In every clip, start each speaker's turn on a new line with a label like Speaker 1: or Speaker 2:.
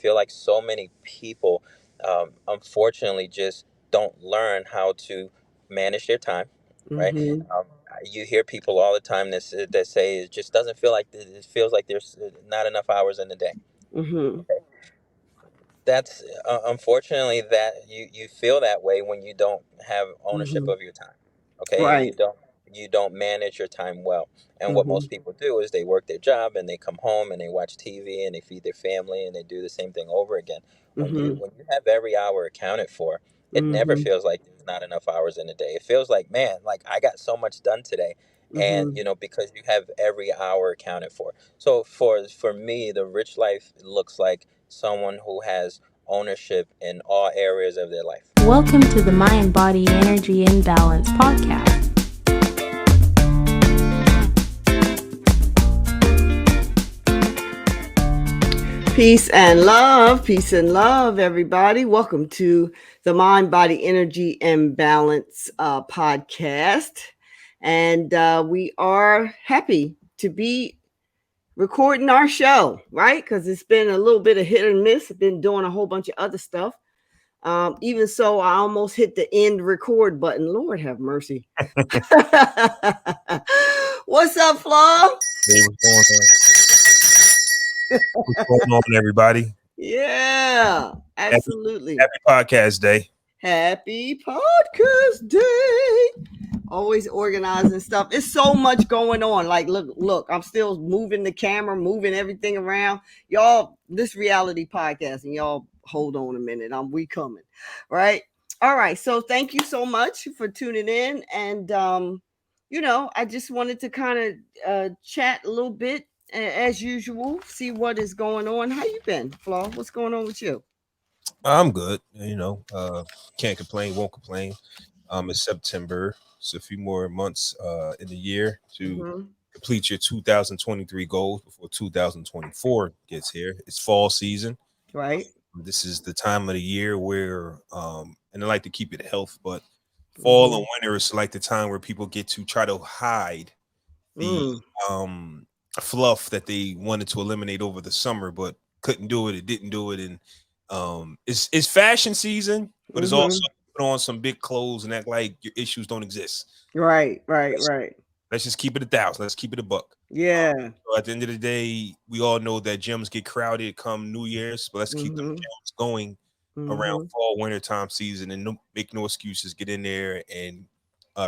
Speaker 1: feel like so many people, unfortunately, just don't learn how to manage their time, right?
Speaker 2: Mm-hmm.
Speaker 1: You hear people all the time that say it just doesn't feel like it feels like there's not enough hours in the day.
Speaker 2: Mm-hmm.
Speaker 1: Okay, that's unfortunately that you feel that way when you don't have ownership
Speaker 2: Mm-hmm.
Speaker 1: of your time, okay, and
Speaker 2: Right.
Speaker 1: you don't manage your time well. And what
Speaker 2: Mm-hmm.
Speaker 1: most people do is they work their job and they come home and they watch TV and they feed their family and they do the same thing over again. when you
Speaker 2: Mm-hmm.
Speaker 1: when you have every hour accounted for, it never
Speaker 2: Mm-hmm.
Speaker 1: feels like there's not enough hours in a day. It feels like, man, like I got so much done today. And
Speaker 2: Mm-hmm.
Speaker 1: because you have every hour accounted for. So for me, the rich life looks like someone who has ownership in all areas of their life.
Speaker 3: Welcome to the Mind Body Energy Imbalance podcast.
Speaker 2: Peace and love, everybody. Welcome to the Mind Body Energy Imbalance podcast. And we are happy to be recording our show, right? Because it's been a little bit of hit and miss. I've been doing a whole bunch of other stuff. Even so, I almost hit the end record button. Lord have mercy. What's up, Flaw?
Speaker 4: Hey, what's going on, everybody?
Speaker 2: Yeah,
Speaker 4: Happy,
Speaker 2: absolutely.
Speaker 4: happy podcast day.
Speaker 2: Happy podcast day. Always organizing stuff. It's so much going on. Like, look, I'm still moving the camera, moving everything around. Y'all, this reality podcast, and y'all hold on a minute. We coming. Right? All right. So thank you so much for tuning in. And I just wanted to kind of chat a little bit as usual, see what is going on. How you been, Flaw? What's going on with you?
Speaker 4: I'm good. Can't complain, won't complain. It's September. It's a few more months in the year to
Speaker 2: Mm-hmm.
Speaker 4: complete your 2023 goals before 2024 gets here. It's fall season.
Speaker 2: Right.
Speaker 4: This is the time of the year where, and I like to keep it health, but fall
Speaker 2: Mm-hmm.
Speaker 4: and winter is like the time where people get to try to hide the
Speaker 2: Mm.
Speaker 4: um fluff that they wanted to eliminate over the summer, but couldn't do it. It didn't do it, and it's fashion season, but it's also
Speaker 2: Mm-hmm.
Speaker 4: put on some big clothes and act like your issues don't exist.
Speaker 2: Right, right,
Speaker 4: Let's,
Speaker 2: right.
Speaker 4: let's just keep it 1,000. Let's keep it a buck.
Speaker 2: Yeah.
Speaker 4: So at the end of the day, we all know that gyms get crowded come New Year's, but let's keep them
Speaker 2: Mm-hmm.
Speaker 4: gyms going around
Speaker 2: Mm-hmm.
Speaker 4: fall, winter time season, and make no excuses. Get in there and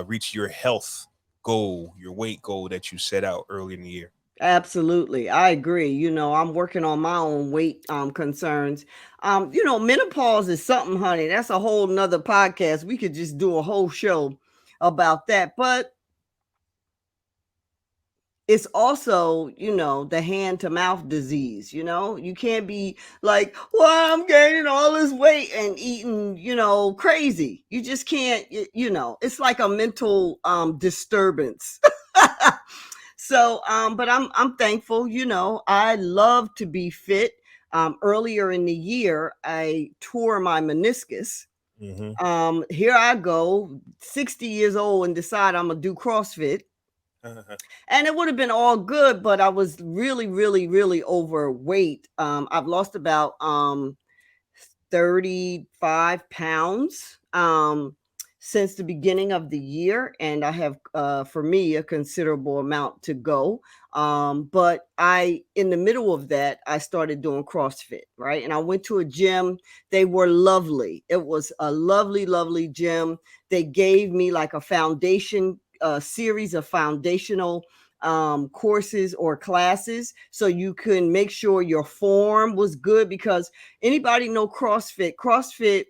Speaker 4: reach your health goal, your weight goal that you set out early in the year.
Speaker 2: Absolutely. I agree. I'm working on my own weight concerns. Menopause is something, honey. That's a whole nother podcast. We could just do a whole show about that. But it's also, the hand to mouth disease. You can't be like, well, I'm gaining all this weight and eating, crazy. You just can't, it's like a mental disturbance. So, but I'm thankful. I love to be fit. Earlier in the year, I tore my meniscus.
Speaker 4: Mm-hmm.
Speaker 2: Here I go, 60 years old, and decide I'm gonna do CrossFit. And it would have been all good, but I was really, really, really overweight. I've lost about 35 pounds since the beginning of the year, and I have, for me, a considerable amount to go. But in the middle of that, I started doing CrossFit, right? And I went to a gym. They were lovely. It was a lovely, lovely gym. They gave me like a foundation, series of foundational courses or classes so you can make sure your form was good, because anybody know CrossFit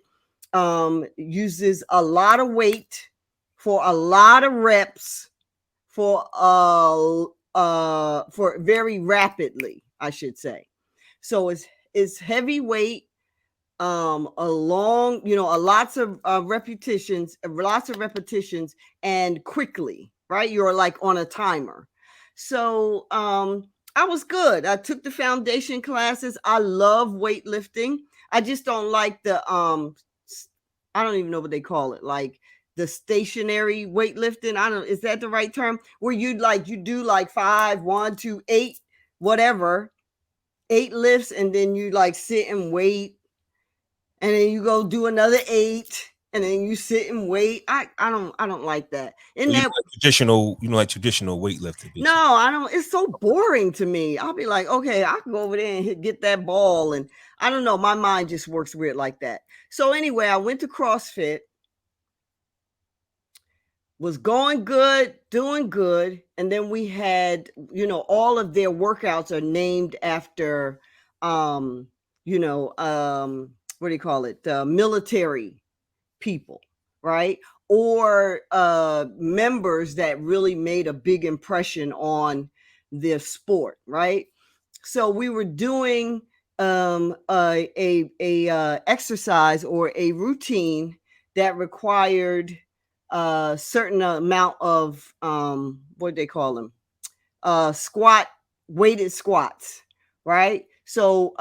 Speaker 2: uses a lot of weight for a lot of reps for very rapidly, I should say. So it's heavy weight, a long, a lots of repetitions, and quickly, right? You're like on a timer. So I was good. I took the foundation classes. I love weightlifting. I just don't like I don't even know what they call it, like the stationary weightlifting. I don't, is that the right term? Where you do like 5, 1, 2, 8, whatever, 8 lifts and then you like sit and wait, and then you go do another 8, and then you sit and wait. I don't like that.
Speaker 4: So
Speaker 2: In
Speaker 4: you
Speaker 2: that,
Speaker 4: know, like traditional, traditional weightlifting, basically.
Speaker 2: no, I don't. It's so boring to me. I'll be like, okay, I can go over there and get that ball, and I don't know. My mind just works weird like that. So anyway, I went to CrossFit, was going good, doing good, and then we had, all of their workouts are named after, um, what do you call it? Military people, right? Or members that really made a big impression on the sport, right? So we were doing a exercise or a routine that required a certain amount of what do they call them? Squat, weighted squats, right? So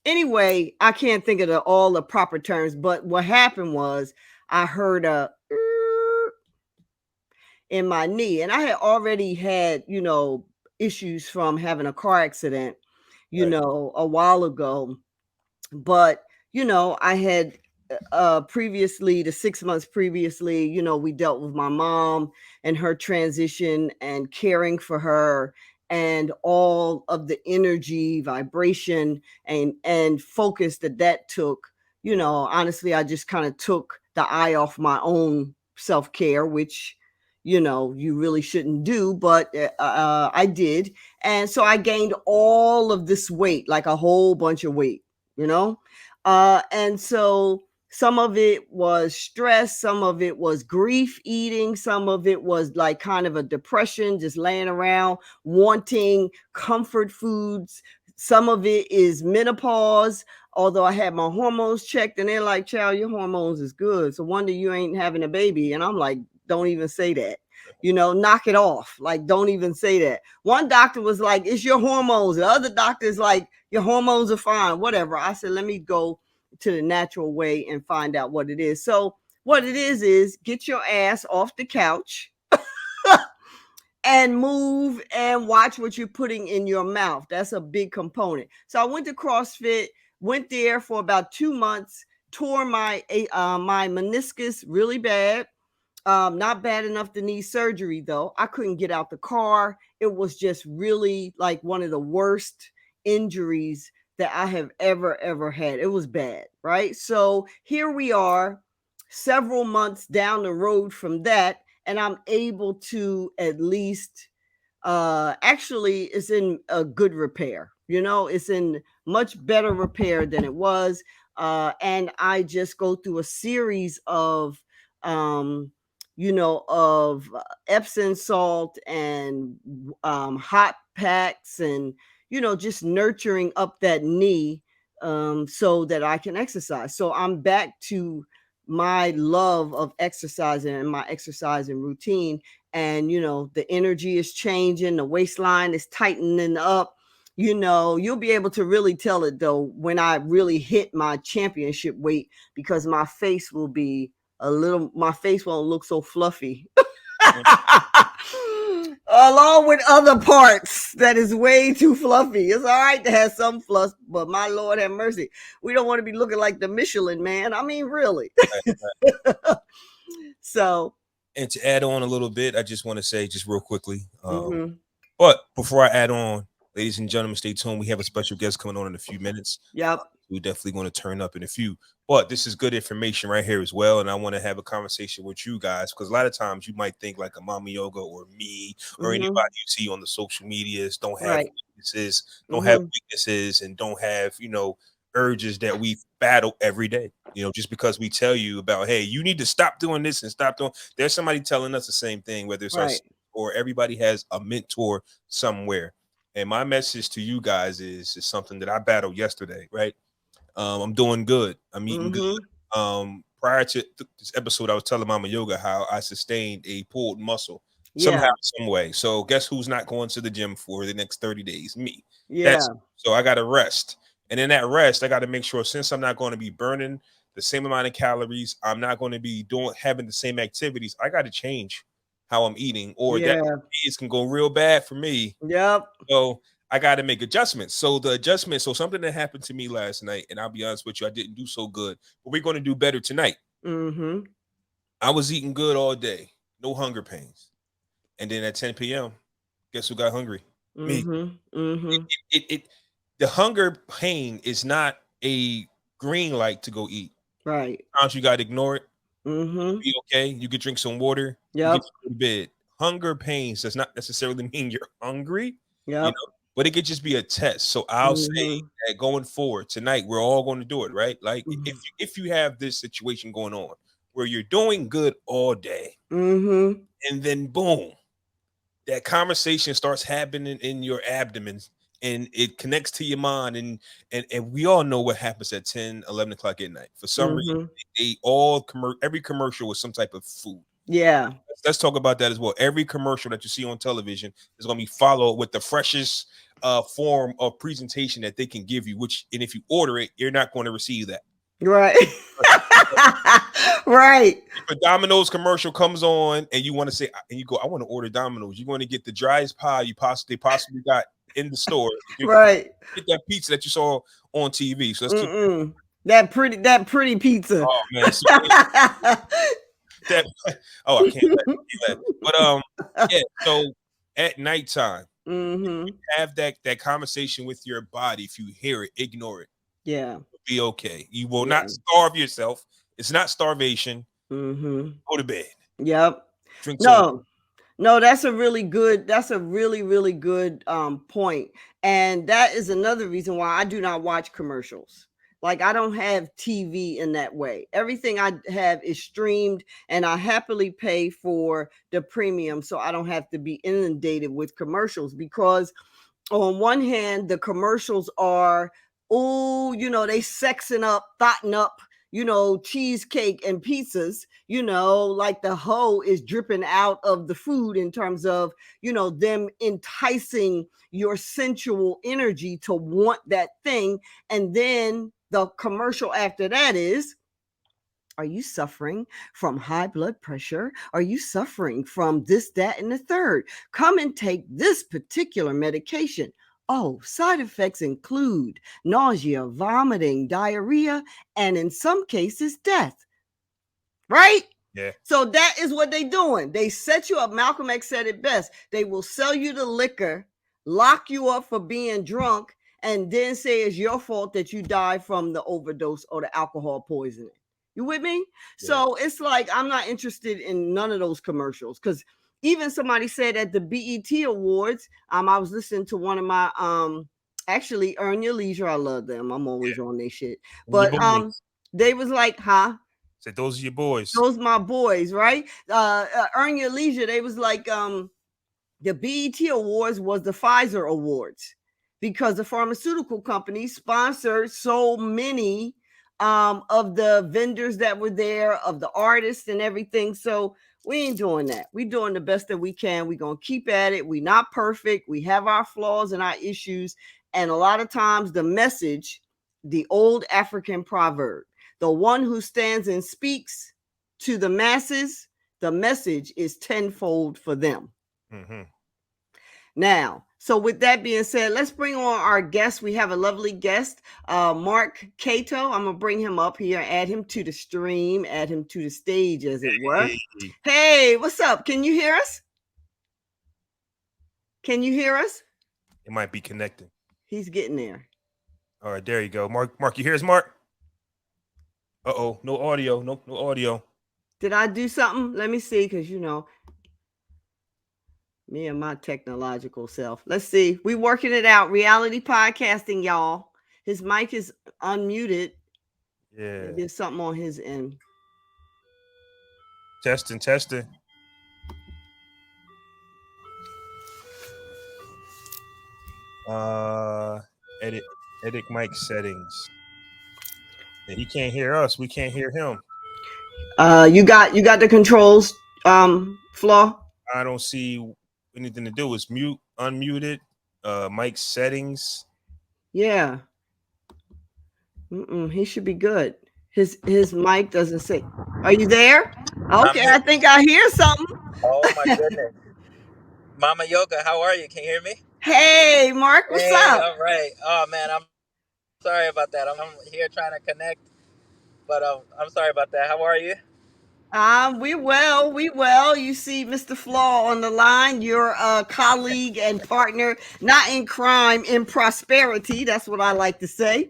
Speaker 2: anyway, I can't think of all the proper terms, but what happened was I heard a in my knee, and I had already had, issues from having a car accident,
Speaker 4: Right.
Speaker 2: a while ago. But I had previously, the 6 months previously, we dealt with my mom and her transition and caring for her, and all of the energy, vibration, and focus that took. Honestly, I just kind of took the eye off my own self-care, which you really shouldn't do, but I did. And so I gained all of this weight, like a whole bunch of weight, you know and so some of it was stress, some of it was grief eating, some of it was like kind of a depression, just laying around wanting comfort foods. Some of it is menopause, although I had my hormones checked and they're like, child, your hormones is good, so wonder you ain't having a baby. And I'm like, don't even say that. Knock it off. Like, don't even say that. One doctor was like, it's your hormones. The other doctor is like, your hormones are fine, whatever. I said, let me go to the natural way and find out what it is. So what it is get your ass off the couch and move and watch what you're putting in your mouth. That's a big component. So I went to CrossFit, went there for about 2 months, tore my meniscus really bad. Not bad enough to need surgery, though. I couldn't get out the car. It was just really like one of the worst injuries that I have ever had. It was bad, right? So here we are, several months down the road from that, and I'm able to at least actually it's in a good repair. It's in much better repair than it was. And I just go through a series of Epsom salt and hot packs, and just nurturing up that knee, so that I can exercise. So I'm back to my love of exercising and my exercising routine. And the energy is changing, the waistline is tightening up. You'll be able to really tell it, though, when I really hit my championship weight, because my face won't look so fluffy. Along with other parts that is way too fluffy. It's all right to have some fluff, but my Lord have mercy, we don't want to be looking like the Michelin Man. I mean, really. So
Speaker 4: And to add on a little bit, I just want to say, just real quickly,
Speaker 2: mhm.
Speaker 4: but before I add on, ladies and gentlemen, stay tuned. We have a special guest coming on in a few minutes.
Speaker 2: Yep.
Speaker 4: We're definitely going to turn up in a few. But this is good information right here as well. And I want to have a conversation with you guys, because a lot of times you might think like a Mama Yoga or me or anybody you see on the social medias don't have
Speaker 2: Right.
Speaker 4: weaknesses and don't have, urges that we battle every day. Just because we tell you about, hey, you need to stop doing this and stop doing, there's somebody telling us the same thing, whether it's us
Speaker 2: Right.
Speaker 4: or everybody has a mentor somewhere. And my message to you guys is something that I battled yesterday, right? I'm doing good. I'm eating good. Prior to this episode, I was telling Mama Yoga how I sustained a pulled muscle
Speaker 2: Yeah.
Speaker 4: somehow, some way. So guess who's not going to the gym for the next 30 days? Me.
Speaker 2: Yeah.
Speaker 4: So I got to rest. And in that rest, I got to make sure, since I'm not going to be burning the same amount of calories, I'm not going to be having the same activities. I got to change how I'm eating, or that
Speaker 2: Yeah.
Speaker 4: days can go real bad for me.
Speaker 2: Yep.
Speaker 4: So I got to make adjustments. So something that happened to me last night, and I'll be honest with you, I didn't do so good, but we're going to do better tonight.
Speaker 2: Mm-hmm.
Speaker 4: I was eating good all day, no hunger pains. And then at 10 p.m., guess who got hungry? Me.
Speaker 2: Mm-hmm. Mm-hmm.
Speaker 4: The hunger pain is not a green light to go eat.
Speaker 2: Right.
Speaker 4: Sometimes you got to ignore it.
Speaker 2: Mm-hmm.
Speaker 4: Be okay. You could drink some water. You
Speaker 2: Yep.
Speaker 4: get to go to bed. Hunger pains does not necessarily mean you're hungry,
Speaker 2: Yep.
Speaker 4: but it could just be a test. So I'll say that going forward tonight, we're all going to do it, right? Like if you have this situation going on where you're doing good all day,
Speaker 2: Mm-hmm.
Speaker 4: and then boom, that conversation starts happening in your abdomen and it connects to your mind, and we all know what happens at 10, 11 o'clock at night. For some reason, every commercial was some type of food.
Speaker 2: Yeah.
Speaker 4: Let's talk about that as well. Every commercial that you see on television is going to be followed with the freshest form of presentation that they can give you, and if you order it, you're not going to receive that.
Speaker 2: Right. Right.
Speaker 4: If a Domino's commercial comes on and you want to say, and you go, I want to order Domino's, you're going to get the driest pie they possibly got in the store.
Speaker 2: Right.
Speaker 4: Get that pizza that you saw on TV. So let's keep
Speaker 2: that pretty pizza.
Speaker 4: Oh man. So, I can't let. But yeah, so at nighttime, have that conversation with your body. If you hear it, ignore it.
Speaker 2: Yeah.
Speaker 4: You'll be okay. You will not starve yourself. It's not starvation. Go to bed.
Speaker 2: Yep.
Speaker 4: Drink some.
Speaker 2: No, that's a really good point. And that is another reason why I do not watch commercials. Like, I don't have TV in that way. Everything I have is streamed, and I happily pay for the premium so I don't have to be inundated with commercials, because on one hand, the commercials are, they sexing up, thotting up, cheesecake and pizzas, like the hoe is dripping out of the food in terms of, them enticing your sensual energy to want that thing. And then the commercial after that is, are you suffering from high blood pressure? Are you suffering from this, that, and the third? Come and take this particular medication. Oh, side effects include nausea, vomiting, diarrhea, and in some cases, death. Right?
Speaker 4: Yeah.
Speaker 2: So that is what they're doing. They set you up. Malcolm X said it best. They will sell you the liquor, lock you up for being drunk, and then say it's your fault that you died from the overdose or the alcohol poisoning. You with me? Yeah. So it's like, I'm not interested in none of those commercials, because even somebody said at the BET Awards, I was listening to one of my, actually Earn Your Leisure. I love them. I'm always on their shit. But they was like,
Speaker 4: said, those are your boys.
Speaker 2: Those my boys, right? Earn Your Leisure. They was like, the BET Awards was the Pfizer Awards, because the pharmaceutical companies sponsored so many of the vendors that were there, of the artists and everything. So we ain't doing that. We doing the best that we can. We're going to keep at it. We're not perfect. We have our flaws and our issues. And a lot of times the message, the old African proverb, the one who stands and speaks to the masses, the message is tenfold for them. Now, so with that being said, let's bring on our guest. We have a lovely guest, Mark Cato. I'm going to bring him up here, add him to the stream, add him to the stage, as it were. Hey, what's up? Can you hear us? Can you hear us?
Speaker 4: It might be connecting.
Speaker 2: He's getting there.
Speaker 4: All right, there you go. Mark, you hear us, Mark? Uh-oh, no audio. No audio.
Speaker 2: Did I do something? Let me see, because, me and my technological self. Let's see. We working it out. Reality podcasting, y'all. His mic is unmuted.
Speaker 4: Yeah.
Speaker 2: There's something on his end.
Speaker 4: Testing. Edit mic settings. And he can't hear us. We can't hear him.
Speaker 2: You got the controls, Flaw?
Speaker 4: I don't see anything to do. It's mute, unmuted, mic settings.
Speaker 2: Yeah. He should be good. His mic doesn't say. Are you there? Okay, I think I hear something.
Speaker 1: Oh my goodness. Mama Yoga, how are you? Can you hear me?
Speaker 2: Hey, Mark, what's
Speaker 1: Hey,
Speaker 2: up?
Speaker 1: all right. Oh man, I'm sorry about that. I'm here trying to connect, but I'm sorry about that. How are you?
Speaker 2: We well, we well. You see Mr. Flaw on the line, your colleague and partner, not in crime, in prosperity. That's what I like to say.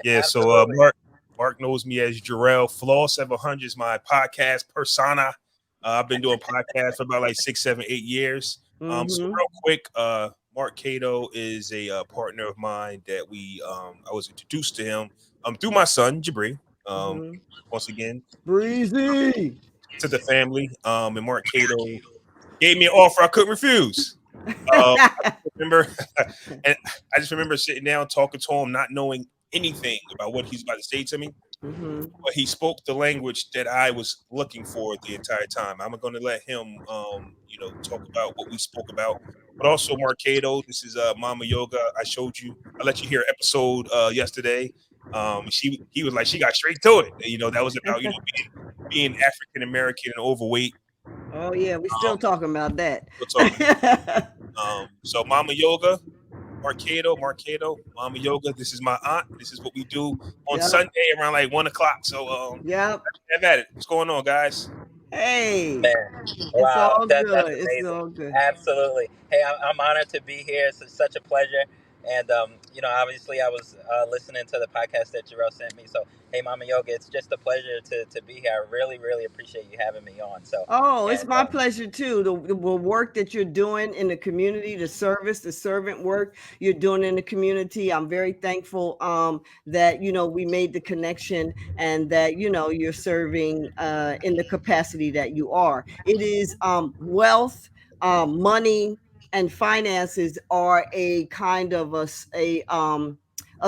Speaker 4: Yeah, so
Speaker 1: Absolutely.
Speaker 4: Mark knows me as Jarrell. Flaw 700 is my podcast persona. I've been doing podcasts for about like 6, 7, 8 years. So
Speaker 2: Mm-hmm.
Speaker 4: real quick, Mark Cato is a partner of mine that I was introduced to him through my son Jabri.
Speaker 2: Mm-hmm.
Speaker 4: Once again
Speaker 2: Breezy.
Speaker 4: to the family. And Mark Cato gave me an offer I couldn't refuse. Remember, and I just remember sitting down talking to him, not knowing anything about what he's about to say to me.
Speaker 2: Mm-hmm.
Speaker 4: But he spoke the language that I was looking for the entire time. I'm going to let him, talk about what we spoke about. But also, Marcado, this is Mama Yoga. I let you hear episode yesterday. He was like, she got straight to it. That was about being African American and overweight.
Speaker 2: Oh yeah, we still talking about that.
Speaker 4: We're talking. So Mama Yoga, Marcado, Mama Yoga. This is my aunt. This is what we do on
Speaker 2: Yep.
Speaker 4: Sunday around like 1 o'clock. So
Speaker 2: Yep.
Speaker 4: have at it. What's going on, guys?
Speaker 2: Hey,
Speaker 1: Man,
Speaker 2: it's
Speaker 1: wow,
Speaker 2: all
Speaker 1: that's
Speaker 2: good. It's
Speaker 1: amazing.
Speaker 2: all good.
Speaker 1: Absolutely. Hey, I'm honored to be here. It's such a pleasure. And obviously, I was listening to the podcast that Jarrell sent me. So, hey, Mama Yoga, it's just a pleasure to be here. I really, really appreciate you having me on. So,
Speaker 2: Oh, it's
Speaker 1: and
Speaker 2: my pleasure too. The work that you're doing in the community, the service, the servant work you're doing in the community. I'm very thankful that we made the connection and that you're serving in the capacity that you are. It is wealth, money, and finances are a kind of a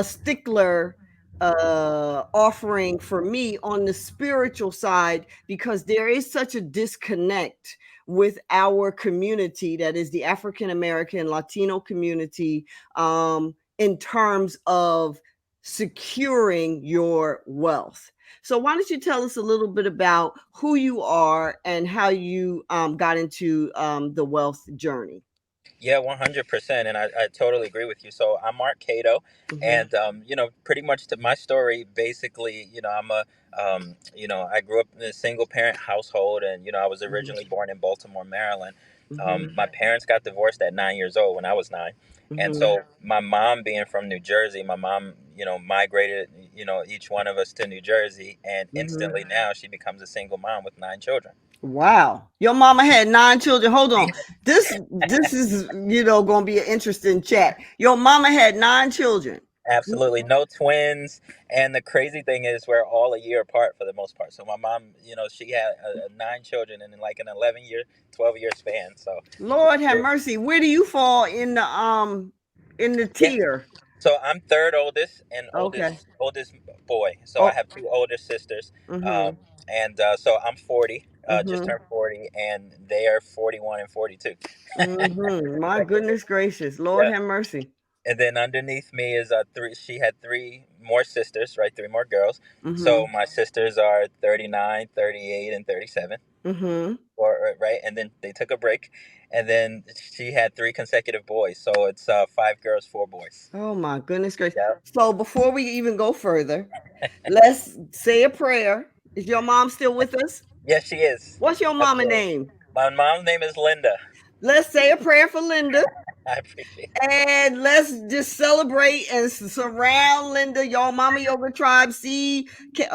Speaker 2: stickler offering for me on the spiritual side because there is such a disconnect with our community that is the African American Latino community in terms of securing your wealth. So why don't you tell us a little bit about who you are and how you got into the wealth journey?
Speaker 1: yeah, 100%. And I totally agree with you. So I'm Mark Cato.
Speaker 2: Mm-hmm.
Speaker 1: And, pretty much to my story, basically, I grew up in a single parent household. And, I was originally born in Baltimore, Maryland.
Speaker 2: Mm-hmm.
Speaker 1: My parents got divorced at 9 years old when I was nine. And
Speaker 2: Mm-hmm.
Speaker 1: so my mom being from New Jersey, my mom, migrated, each one of us to New Jersey. And
Speaker 2: Mm-hmm.
Speaker 1: instantly now she becomes a single mom with 9 children.
Speaker 2: Wow. Your mama had 9 children. Hold on. This is gonna be an interesting chat. Your mama had 9 children.
Speaker 1: Absolutely, no twins, and the crazy thing is we're all a year apart for the most part. So my mom, she had 9 children in like an 11 year, 12 year span. So
Speaker 2: Lord have
Speaker 1: it-
Speaker 2: mercy. Where do you fall in the
Speaker 1: yeah,
Speaker 2: tier?
Speaker 1: so I'm third oldest and
Speaker 2: Okay.
Speaker 1: oldest boy. So I
Speaker 2: Oh,
Speaker 1: have two older sisters,
Speaker 2: mm-hmm.
Speaker 1: and so I'm 40, just
Speaker 2: Mm-hmm.
Speaker 1: turned 40, and they are 41 and 42.
Speaker 2: Mm-hmm. My goodness gracious. Lord
Speaker 1: Yeah.
Speaker 2: have mercy.
Speaker 1: And then underneath me is three. She had three more sisters, right? Three more girls.
Speaker 2: Mm-hmm.
Speaker 1: So my sisters are 39, 38, and 37.
Speaker 2: Mm-hmm.
Speaker 1: Or right, and then they took a break, and then she had three consecutive boys. So it's five girls, four boys.
Speaker 2: Oh my goodness gracious.
Speaker 1: Yeah.
Speaker 2: So before we even go further, let's say a prayer. Is your mom still with us?
Speaker 1: Yes, she is.
Speaker 2: What's your mama
Speaker 1: Absolutely.
Speaker 2: name?
Speaker 1: My mom's name is Linda.
Speaker 2: Let's say a prayer for Linda.
Speaker 1: I appreciate it.
Speaker 2: And let's just celebrate and surround Linda, y'all Mama Yoga Tribe. See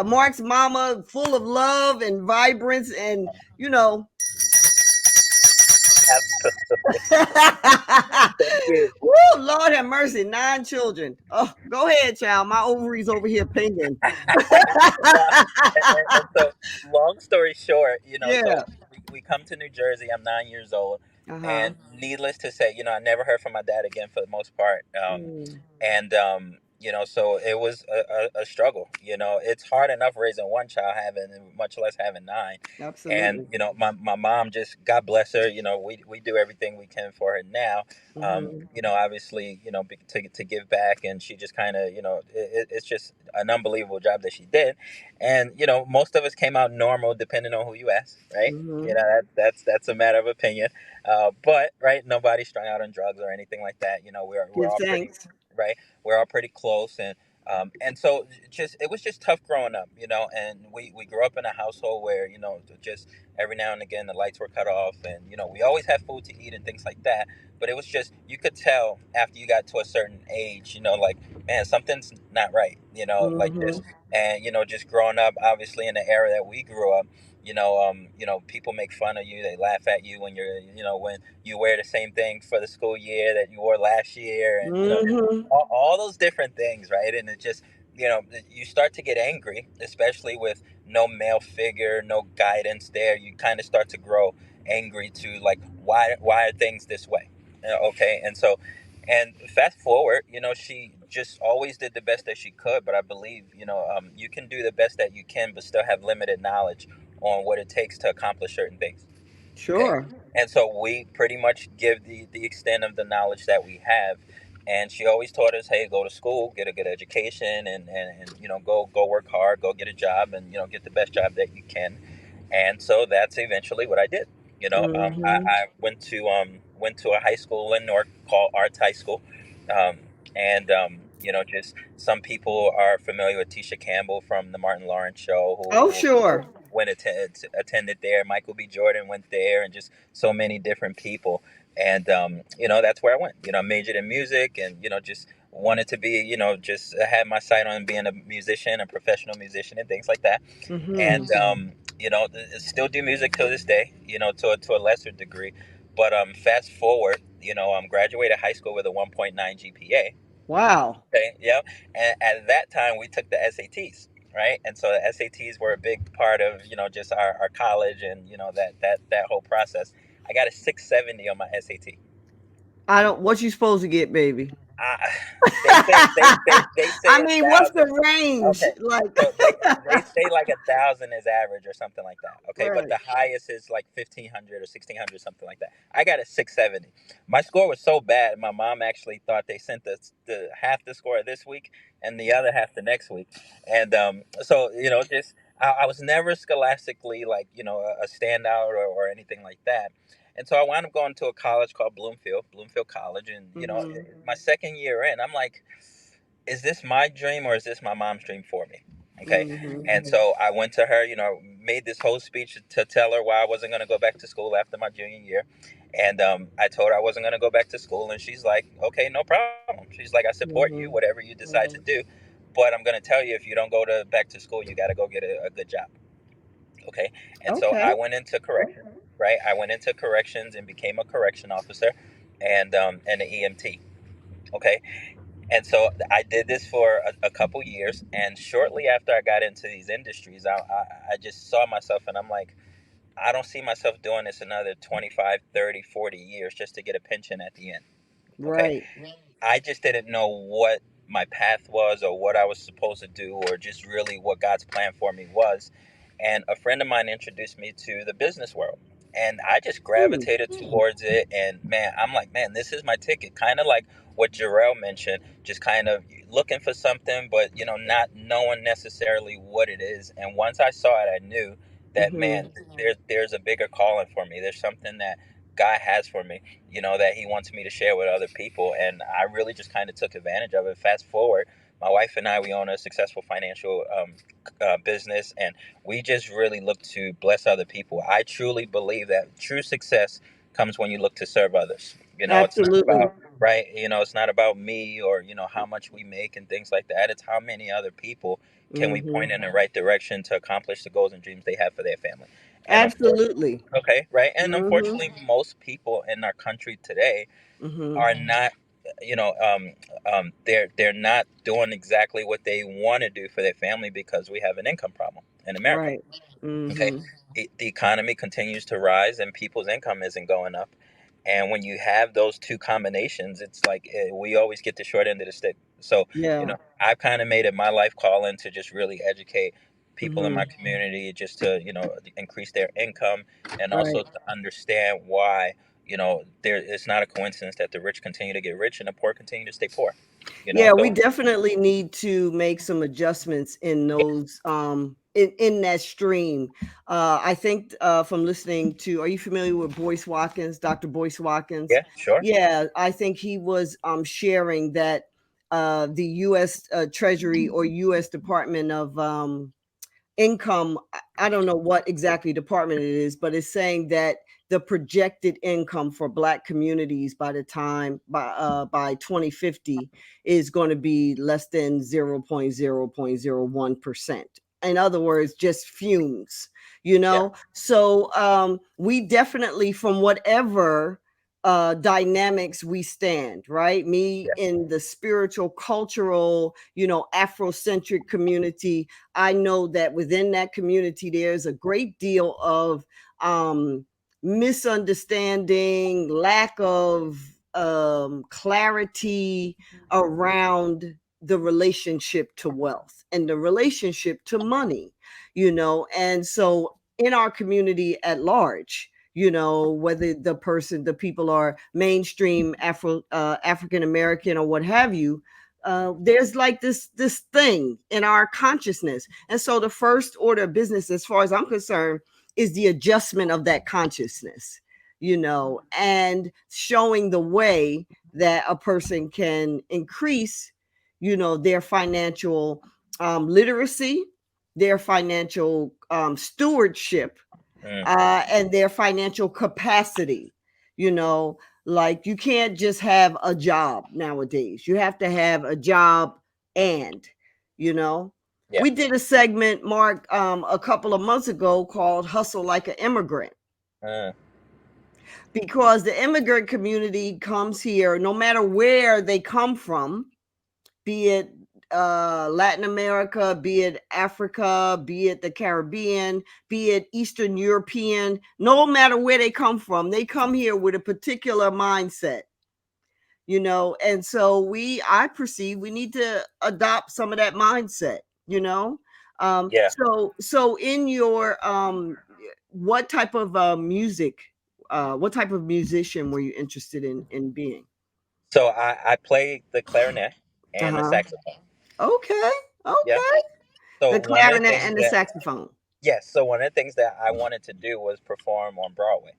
Speaker 2: Mark's mama full of love and vibrance and, you know.
Speaker 1: Absolutely. Thank you.
Speaker 2: Woo, Lord have mercy. 9 children. Oh, go ahead, child. My ovaries over here pinging.
Speaker 1: Well, and so, long story short, so
Speaker 2: Yeah.
Speaker 1: we come to New Jersey. I'm 9 years old,
Speaker 2: Uh-huh.
Speaker 1: and needless to say, I never heard from my dad again for the most part.
Speaker 2: Mm.
Speaker 1: And So it was a struggle. It's hard enough raising one child, having much less having nine. And
Speaker 2: Absolutely.
Speaker 1: my mom, just God bless her. We do everything we can for her now.
Speaker 2: Mm-hmm.
Speaker 1: Obviously, to give back, and she just kind of, it's just an unbelievable job that she did. And most of us came out normal, depending on who you ask, right?
Speaker 2: Mm-hmm.
Speaker 1: That's a matter of opinion. But right, nobody strung out on drugs or anything like that. We're
Speaker 2: Give
Speaker 1: all pretty,
Speaker 2: thanks.
Speaker 1: right. We're all pretty close, and so just it was just tough growing up, and we grew up in a household where just every now and again the lights were cut off, and we always had food to eat and things like that. But it was just, you could tell after you got to a certain age, like, man, something's not right, like this.
Speaker 2: Mm-hmm.
Speaker 1: And just growing up, obviously in the era that we grew up, people make fun of you, they laugh at you when when you wear the same thing for the school year that you wore last year, and
Speaker 2: Mm-hmm.
Speaker 1: all those different things, right? And it just, you start to get angry, especially with no male figure, no guidance there. You kind of start to grow angry to, like, why are things this way? Okay, and so, and fast forward, she just always did the best that she could. But I believe, you can do the best that you can, but still have limited knowledge on what it takes to accomplish certain things. Okay.
Speaker 2: Sure.
Speaker 1: And so we pretty much give the extent of the knowledge that we have. And she always taught us, hey, go to school, get a good education, and go work hard, go get a job, and get the best job that you can. And so that's eventually what I did.
Speaker 2: Mm-hmm.
Speaker 1: I went to a high school in Newark called Arts High School. um, and just some people are familiar with Tisha Campbell from the Martin Lawrence show,
Speaker 2: Oh,
Speaker 1: who
Speaker 2: sure.
Speaker 1: went attended there. Michael B. Jordan went there, and just so many different people. And that's where I went. I majored in music, and just wanted to be, just had my sight on being a musician, a professional musician, and things like that.
Speaker 2: Mm-hmm.
Speaker 1: And still do music to this day, to a lesser degree. But fast forward, graduated high school with a 1.9 GPA.
Speaker 2: Wow.
Speaker 1: Okay, yeah. And at that time, we took the SATs, right? And so the SATs were a big part of, just our college, and that whole process. I got a 670 on my SAT.
Speaker 2: I don't. What you supposed to get, baby?
Speaker 1: I, they say
Speaker 2: I
Speaker 1: a
Speaker 2: mean, what's the
Speaker 1: thousand.
Speaker 2: range?
Speaker 1: Okay.
Speaker 2: Like,
Speaker 1: So they say like 1,000 is average or something like that. Okay, but
Speaker 2: right.
Speaker 1: the highest is like 1,500 or 1,600, something like that. I got a 670. My score was so bad, my mom actually thought they sent the half the score this week and the other half the next week. And so just I was never scholastically, like, a standout, or anything like that. And so I wound up going to a college called Bloomfield College, and
Speaker 2: Mm-hmm.
Speaker 1: my second year in, I'm like, is this my dream, or is this my mom's dream for me? Okay.
Speaker 2: Mm-hmm.
Speaker 1: And so I went to her, made this whole speech to tell her why I wasn't going to go back to school after my junior year. And I told her I wasn't going to go back to school. And she's like, okay, no problem. She's like, I support you,
Speaker 2: Mm-hmm.
Speaker 1: whatever you decide to do. But I'm going to tell you, if you don't go back to school, you got to go get a good job. Okay. And so
Speaker 2: Okay.
Speaker 1: I went into corrections, right? I went into corrections and became a correction officer, and an EMT. Okay. And so I did this for a couple years, and shortly after I got into these industries, I just saw myself, and I'm like, I don't see myself doing this another 25, 30, 40 years just to get a pension at the end. Okay.
Speaker 2: Right.
Speaker 1: I just didn't know what my path was, or what I was supposed to do, or just really what God's plan for me was. And a friend of mine introduced me to the business world. And I just
Speaker 2: Hmm.
Speaker 1: gravitated towards it. And man, I'm like, man, this is my ticket. Kind of like what Jarrell mentioned, just kind of looking for something, but not knowing necessarily what it is. And once I saw it, I knew that,
Speaker 2: Mm-hmm.
Speaker 1: man, there's a bigger calling for me. There's something that God has for me, that He wants me to share with other people. And I really just kind of took advantage of it. Fast forward, my wife and I, we own a successful financial business, and we just really look to bless other people. I truly believe that true success comes when you look to serve others. It's not
Speaker 2: Absolutely.
Speaker 1: about, right. It's not about me, or how much we make and things like that. It's how many other people can we
Speaker 2: Mm-hmm.
Speaker 1: point in the right direction to accomplish the goals and dreams they have for their family. And
Speaker 2: Absolutely.
Speaker 1: okay, right. And
Speaker 2: Mm-hmm.
Speaker 1: unfortunately, most people in our country today
Speaker 2: Mm-hmm.
Speaker 1: are not, they're not doing exactly what they want to do for their family, because we have an income problem in America.
Speaker 2: Right.
Speaker 1: Okay.
Speaker 2: Mm-hmm.
Speaker 1: The economy continues to rise, and people's income isn't going up. And when you have those two combinations, it's like, we always get the short end of the stick. So,
Speaker 2: Yeah.
Speaker 1: I've kind of made it my life calling to just really educate people in my
Speaker 2: Mm-hmm.
Speaker 1: community, just to, increase their income, and also
Speaker 2: Right.
Speaker 1: to understand why, there it's not a coincidence that the rich continue to get rich and the poor continue to stay poor.
Speaker 2: Yeah, we
Speaker 1: So
Speaker 2: definitely need to make some adjustments in
Speaker 1: yeah,
Speaker 2: those in that stream. I think from listening to, are you familiar with Boyce Watkins, Dr. Boyce Watkins?
Speaker 1: yeah, sure,
Speaker 2: Yeah, I think he was sharing that the US Treasury or US Department of income, I don't know what exactly department it is, but it's saying that the projected income for black communities by the time by 2050 is going to be less than 0.0.01%. In other words, just fumes,
Speaker 1: yeah,
Speaker 2: so we definitely, from whatever dynamics we stand, right? Me
Speaker 1: yeah,
Speaker 2: in the spiritual, cultural, Afrocentric community, I know that within that community, there's a great deal of misunderstanding, lack of clarity around the relationship to wealth and the relationship to money, and so in our community at large, whether the people are mainstream African American or what have you, there's like this thing in our consciousness. And so the first order of business, as far as I'm concerned, is the adjustment of that consciousness, and showing the way that a person can increase, their financial literacy, their financial stewardship,
Speaker 1: mm,
Speaker 2: and their financial capacity. You know, like you can't just have a job nowadays. You have to have a job and, you know,
Speaker 1: yeah,
Speaker 2: we did a segment, Mark, a couple of months ago called Hustle Like an Immigrant,
Speaker 1: mm,
Speaker 2: because the immigrant community comes here no matter where they come from, be it Latin America, be it Africa, be it the Caribbean, be it Eastern European, no matter where they come from, they come here with a particular mindset, and so I perceive we need to adopt some of that mindset,
Speaker 1: yeah.
Speaker 2: so in your what type of music, what type of musician were you interested in being?
Speaker 1: So I play the clarinet and the
Speaker 2: Uh-huh.
Speaker 1: saxophone.
Speaker 2: Okay.
Speaker 1: Yeah.
Speaker 2: Okay.
Speaker 1: So
Speaker 2: The
Speaker 1: one of the
Speaker 2: clarinet
Speaker 1: things
Speaker 2: and the
Speaker 1: that
Speaker 2: saxophone.
Speaker 1: Yes, so one of the things that I wanted to do was perform on Broadway,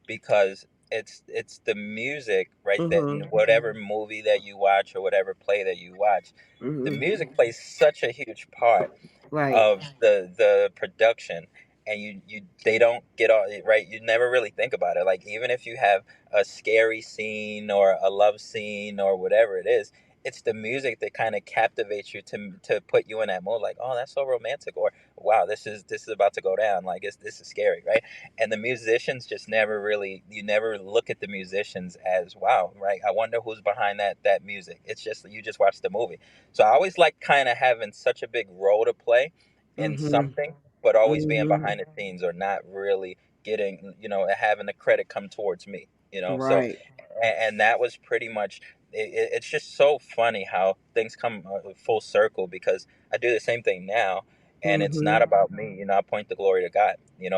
Speaker 1: because it's the music, right? That
Speaker 2: Mhm.
Speaker 1: whatever movie that you watch or whatever play that you watch, the
Speaker 2: Mhm.
Speaker 1: music plays such a huge part
Speaker 2: Right.
Speaker 1: of the production, and you they don't get all right. You never really think about it. Like, even if you have a scary scene or a love scene or whatever it is, it's the music that kind of captivates you to put you in that mode. Like, oh, that's so romantic, or wow, this is about to go down. Like, this is scary, right? And the musicians just never really, you never look at the musicians as, wow, right? I wonder who's behind that music. It's just, you just watch the movie. So I always like kind of having such a big role to play in
Speaker 2: Mhm.
Speaker 1: something, but always being
Speaker 2: Mhm.
Speaker 1: behind the scenes, or not really getting, having the credit come towards me. So,
Speaker 2: Right.
Speaker 1: and that was pretty much it's just so funny how things come full circle, because I do the same thing now, and it's not
Speaker 2: Mhm.
Speaker 1: about me. I point the glory to God.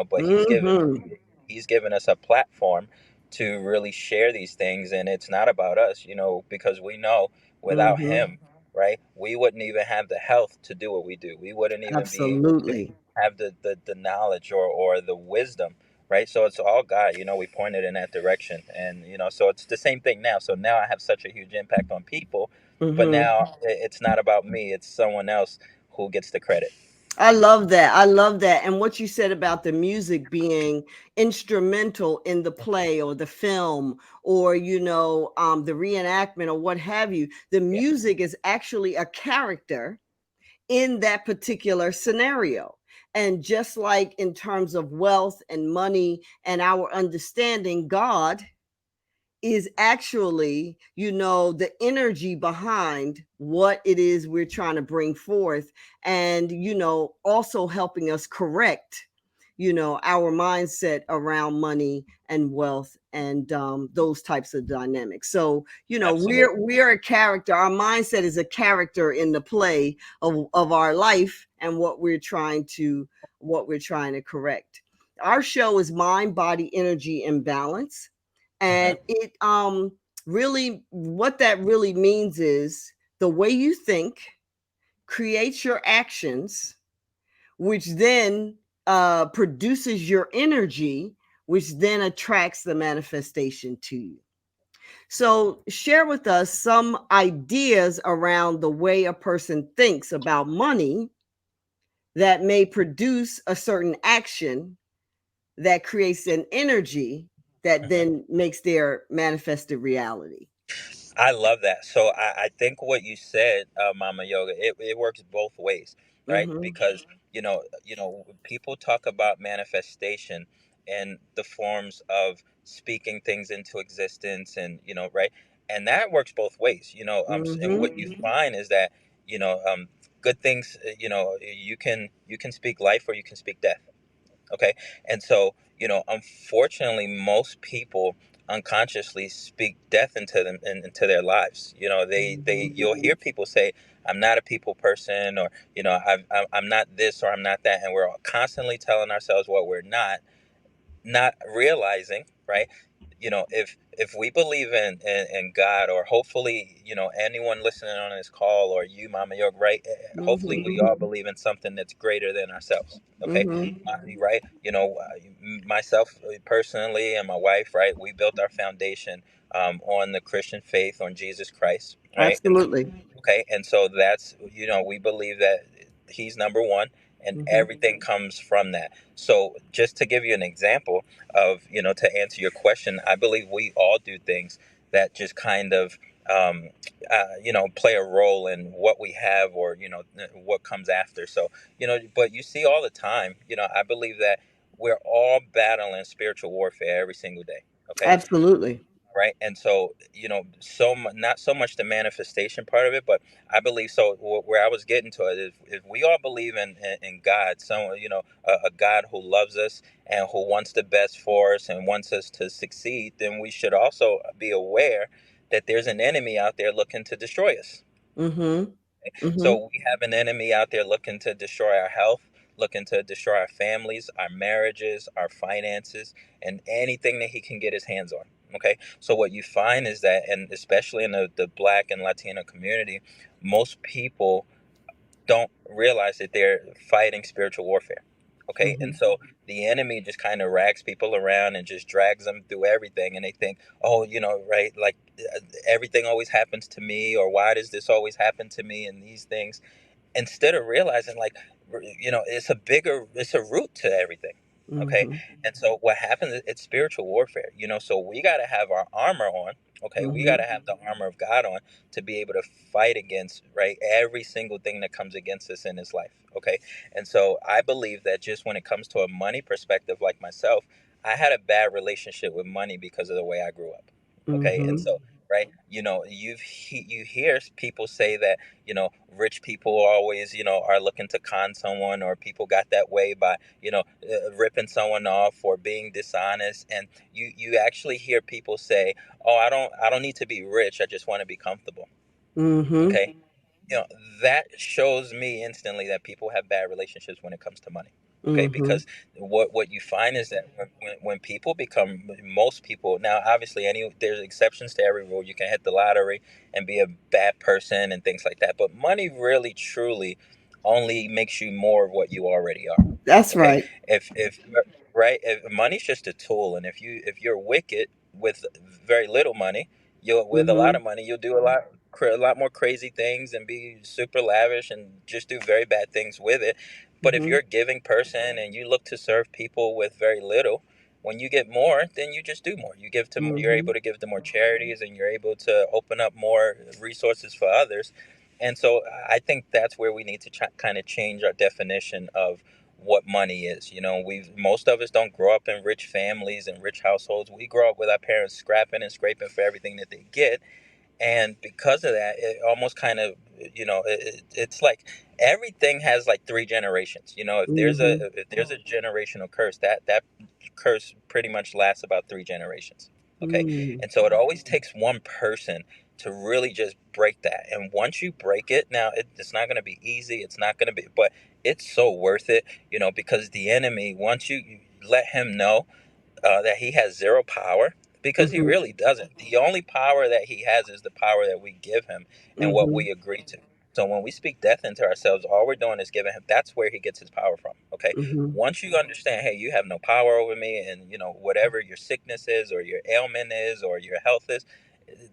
Speaker 1: But
Speaker 2: Mhm.
Speaker 1: he's given us a platform to really share these things, and it's not about us. Because we know without
Speaker 2: Mhm.
Speaker 1: him, right, we wouldn't even have the health to do what we do. We wouldn't even be able to
Speaker 2: Absolutely.
Speaker 1: have the knowledge or the wisdom, right? So it's all God. We pointed in that direction, and so it's the same thing now. So now I have such a huge impact on people, but
Speaker 2: Mhm.
Speaker 1: now it's not about me. It's someone else who gets the credit.
Speaker 2: I love that. I love that. And what you said about the music being instrumental in the play or the film, or the reenactment or what have you. The
Speaker 1: Yeah,
Speaker 2: music is actually a character in that particular scenario. And just like in terms of wealth and money and our understanding, God is actually, the energy behind what it is we're trying to bring forth, and, also helping us correct, our mindset around money and wealth and those types of dynamics. So
Speaker 1: Absolutely.
Speaker 2: we're a character. Our mindset is a character in the play of our life and what we're trying to correct. Our show is Mind, Body, Energy, and Balance, and it really, what that really means is the way you think creates your actions, which then produces your energy, which then attracts the manifestation to you. So, share with us some ideas around the way a person thinks about money that may produce a certain action that creates an energy that then makes their manifested reality.
Speaker 1: I love that. So I think what you said, Mama Yoga, it works both ways, right?
Speaker 2: Mm-hmm.
Speaker 1: Because people talk about manifestation in the forms of speaking things into existence, and right, and that works both ways. And
Speaker 2: Mm-hmm.
Speaker 1: what you find is that you know um, good things. You can speak life or you can speak death. Okay. And so unfortunately most people unconsciously speak death into them into their lives. They you'll hear people say, I'm not a people person, or I'm not this, or I'm not that, and we're constantly telling ourselves what we're not realizing, right? If we believe in God, or hopefully anyone listening on this call, or you, Mama York, right? Hopefully we all believe in something that's greater than ourselves. Okay.
Speaker 2: Mm-hmm.
Speaker 1: Right. Myself personally and my wife, right, we built our foundation on the Christian faith, on Jesus Christ, right? And
Speaker 2: Absolutely.
Speaker 1: okay, and so that's we believe that he's number one, and
Speaker 2: Mm-hmm.
Speaker 1: everything comes from that. So just to give you an example of to answer your question, I believe we all do things that just kind of play a role in what we have, or what comes after. So but you see all the time, I believe that we're all battling spiritual warfare every single day. Okay.
Speaker 2: Absolutely.
Speaker 1: Right. And so not so much the manifestation part of it, but I believe, so where I was getting to it is, if we all believe in God, some a God who loves us and who wants the best for us and wants us to succeed, then we should also be aware that there's an enemy out there looking to destroy us.
Speaker 2: Mm-hmm. Mm-hmm.
Speaker 1: So we have an enemy out there looking to destroy our health, looking to destroy our families, our marriages, our finances, and anything that he can get his hands on. Okay. So what you find is that, and especially in the Black and Latino community, most people don't realize that they're fighting spiritual warfare. Okay.
Speaker 2: Mm-hmm.
Speaker 1: And so the enemy just kind of rags people around and just drags them through everything. And they think, oh, right, like everything always happens to me, or why does this always happen to me, and these things, instead of realizing, like, it's a root to everything. Okay.
Speaker 2: Mm-hmm.
Speaker 1: And so what happens is it's spiritual warfare. So we got to have our armor on. Okay. We got
Speaker 2: Mm-hmm.
Speaker 1: to have the armor of God on to be able to fight against, right, every single thing that comes against us in this life. Okay. And so I believe that just when it comes to a money perspective, like myself, I had a bad relationship with money because of the way I grew up. Okay. And
Speaker 2: Mm-hmm.
Speaker 1: so, right, you hear people say that rich people always are looking to con someone, or people got that way by ripping someone off or being dishonest. And you actually hear people say, oh, I don't need to be rich, I just want to be comfortable.
Speaker 2: Mm-hmm.
Speaker 1: Okay. you know that shows me instantly that people have bad relationships when it comes to money. Okay.
Speaker 2: Mm-hmm.
Speaker 1: Because what you find is that when people become, most people, now obviously there's exceptions to every rule. You can hit the lottery and be a bad person and things like that, but money really truly only makes you more of what you already are.
Speaker 2: That's
Speaker 1: Okay.
Speaker 2: right.
Speaker 1: If right, if money's just a tool, and if you're wicked with very little money, you'll with a lot
Speaker 2: Mm-hmm.
Speaker 1: of money you'll do a lot more crazy things and be super lavish and just do very bad things with it. But if
Speaker 2: Mm-hmm.
Speaker 1: you're a giving person and you look to serve people with very little, when you get more, then you just do more. You're
Speaker 2: Mm-hmm.
Speaker 1: able to give to more charities, and you're able to open up more resources for others. And so I think that's where we need to kind of change our definition of what money is. Most of us don't grow up in rich families and rich households. We grow up with our parents scrapping and scraping for everything that they get, And because of that, it almost kind of, it's like everything has like three generations.
Speaker 2: Mm-hmm.
Speaker 1: If there's a generational curse, that curse pretty much lasts about three generations. Okay.
Speaker 2: Mm-hmm.
Speaker 1: And so it always takes one person to really just break that. And once you break it, now it's not going to be easy. It's not going to be, but it's so worth it, because the enemy, once you let him know that he has zero power, because he
Speaker 2: Mm-hmm.
Speaker 1: really doesn't. The only power that he has is the power that we give him and what
Speaker 2: Mm-hmm.
Speaker 1: we agree to. So when we speak death into ourselves, all we're doing is giving him. That's where he gets his power from. Okay.
Speaker 2: Mm-hmm.
Speaker 1: Once you understand, hey, you have no power over me, and whatever your sickness is, or your ailment is, or your health is,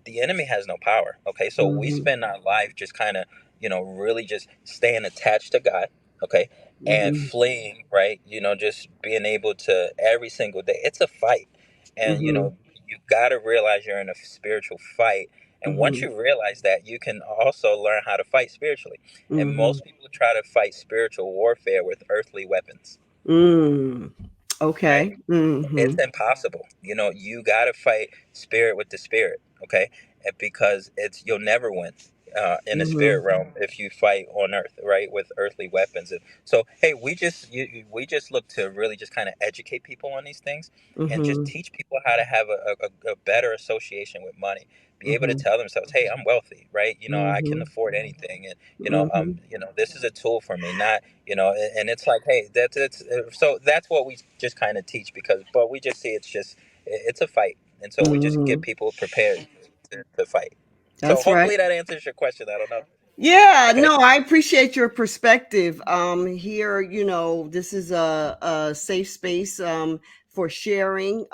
Speaker 1: the enemy has no power. Okay. So we
Speaker 2: Mm-hmm.
Speaker 1: spend our life just kind of, really just staying attached to God. Okay. And
Speaker 2: Mm-hmm.
Speaker 1: fleeing, right? Just being able to every single day. It's a fight. And
Speaker 2: Mm-hmm.
Speaker 1: you got to realize you're in a spiritual fight. And once
Speaker 2: Mm-hmm.
Speaker 1: you realize that, you can also learn how to fight spiritually. And
Speaker 2: Mm-hmm.
Speaker 1: most people try to fight spiritual warfare with earthly weapons,
Speaker 2: Mm.
Speaker 1: right?
Speaker 2: Okay. Mm-hmm.
Speaker 1: It's impossible. You got to fight spirit with the spirit, okay? And because you'll never win in the
Speaker 2: Mm-hmm.
Speaker 1: spirit realm if you fight on earth, right, with earthly weapons. And so, hey, we just look to really just kind of educate people on these things and just
Speaker 2: Mm-hmm.
Speaker 1: teach people how to have a better association with money. Be able to
Speaker 2: Mm-hmm.
Speaker 1: tell themselves, "Hey, I'm wealthy, right? I can
Speaker 2: Mm-hmm.
Speaker 1: afford anything, and
Speaker 2: Mm-hmm.
Speaker 1: this is a tool for me, not and it's like, hey, so that's what we just kind of teach, but we just see it's a fight, and so we just get
Speaker 2: Mm-hmm.
Speaker 1: people prepared to fight. So
Speaker 2: That's right.
Speaker 1: hopefully that answers your question. I don't know.
Speaker 2: Yeah,
Speaker 1: Okay.
Speaker 2: no, I appreciate your perspective. Here, this is a safe space for sharing.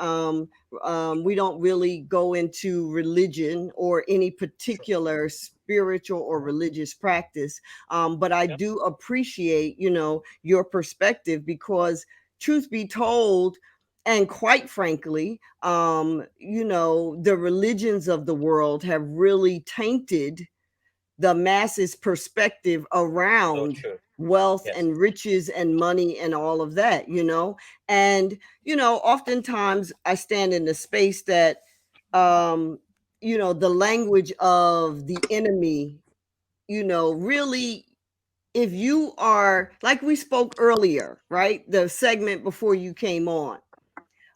Speaker 2: We don't really go into religion or any particular spiritual or religious practice, but I
Speaker 1: Yep.
Speaker 2: do appreciate, your perspective because, truth be told, and quite frankly, the religions of the world have really tainted the masses perspective
Speaker 1: So
Speaker 2: around
Speaker 1: true.
Speaker 2: wealth
Speaker 1: Yes.
Speaker 2: and riches and money and all of that, and oftentimes I stand in the space that um the language of the enemy, really, if you are, like we spoke earlier, right, the segment before you came on,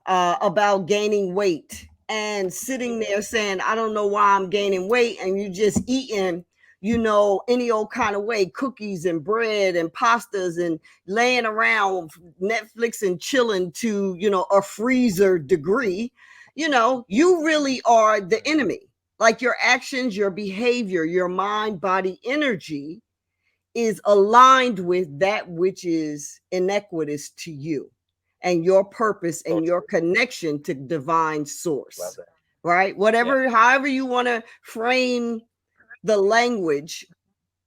Speaker 2: about gaining weight and sitting there saying, I don't know why I'm gaining weight. And you just eating, any old kind of way, cookies and bread and pastas and laying around Netflix and chilling to, a freezer degree, you really are the enemy. Like your actions, your behavior, your mind, body, energy is aligned with that which is iniquitous to you and your purpose
Speaker 1: So
Speaker 2: and your
Speaker 1: true.
Speaker 2: connection to divine
Speaker 1: Love
Speaker 2: source,
Speaker 1: that.
Speaker 2: right?
Speaker 1: Yep.
Speaker 2: Whatever, however you want to frame the language,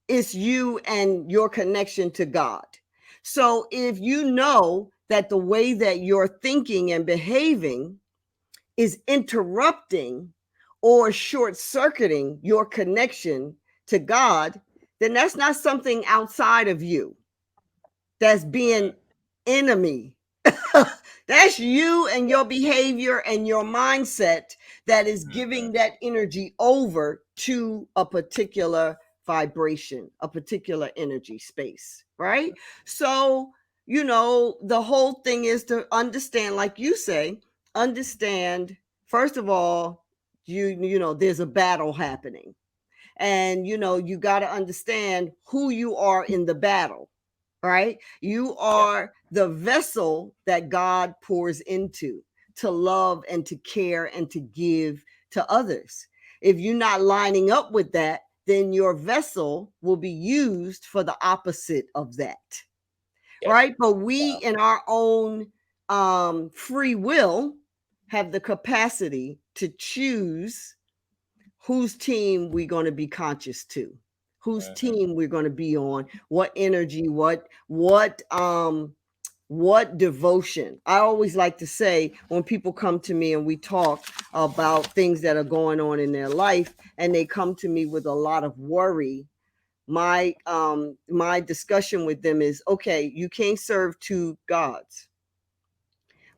Speaker 2: it's you and your connection to God. So if you know that the way that you're thinking and behaving is interrupting or short circuiting your connection to God, then that's not something outside of you that's being enemy. That's you and your behavior and your mindset that is giving that energy over to a particular vibration, a particular energy space, right? So, the whole thing is to understand, like you say, understand, first of all, there's a battle happening. And you got to understand who you are in the battle, right? You
Speaker 1: Yep.
Speaker 2: are the vessel that God pours into to love and to care and to give to others. If you're not lining up with that, then your vessel will be used for the opposite of that,
Speaker 1: Yes.
Speaker 2: right? But we,
Speaker 1: Wow.
Speaker 2: in our own free will, have the capacity to choose whose team we're going to be conscious to, whose
Speaker 1: Hmm.
Speaker 2: team we're going to be on, what energy, what devotion. I always like to say, when people come to me and we talk about things that are going on in their life and they come to me with a lot of worry, my discussion with them is, okay, you can't serve two gods.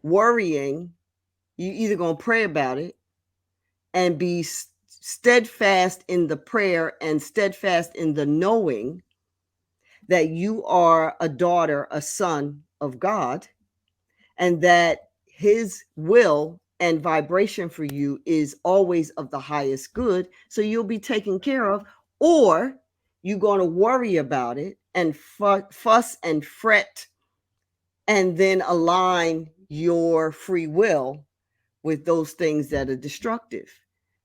Speaker 2: Worrying, you either going to pray about it and be steadfast in the prayer and steadfast in the knowing that you are a daughter, a son of God, and that his will and vibration for you is always of the highest good, so you'll be taken care of, or you're going to worry about it and fuss and fret and then align your free will with those things that are destructive.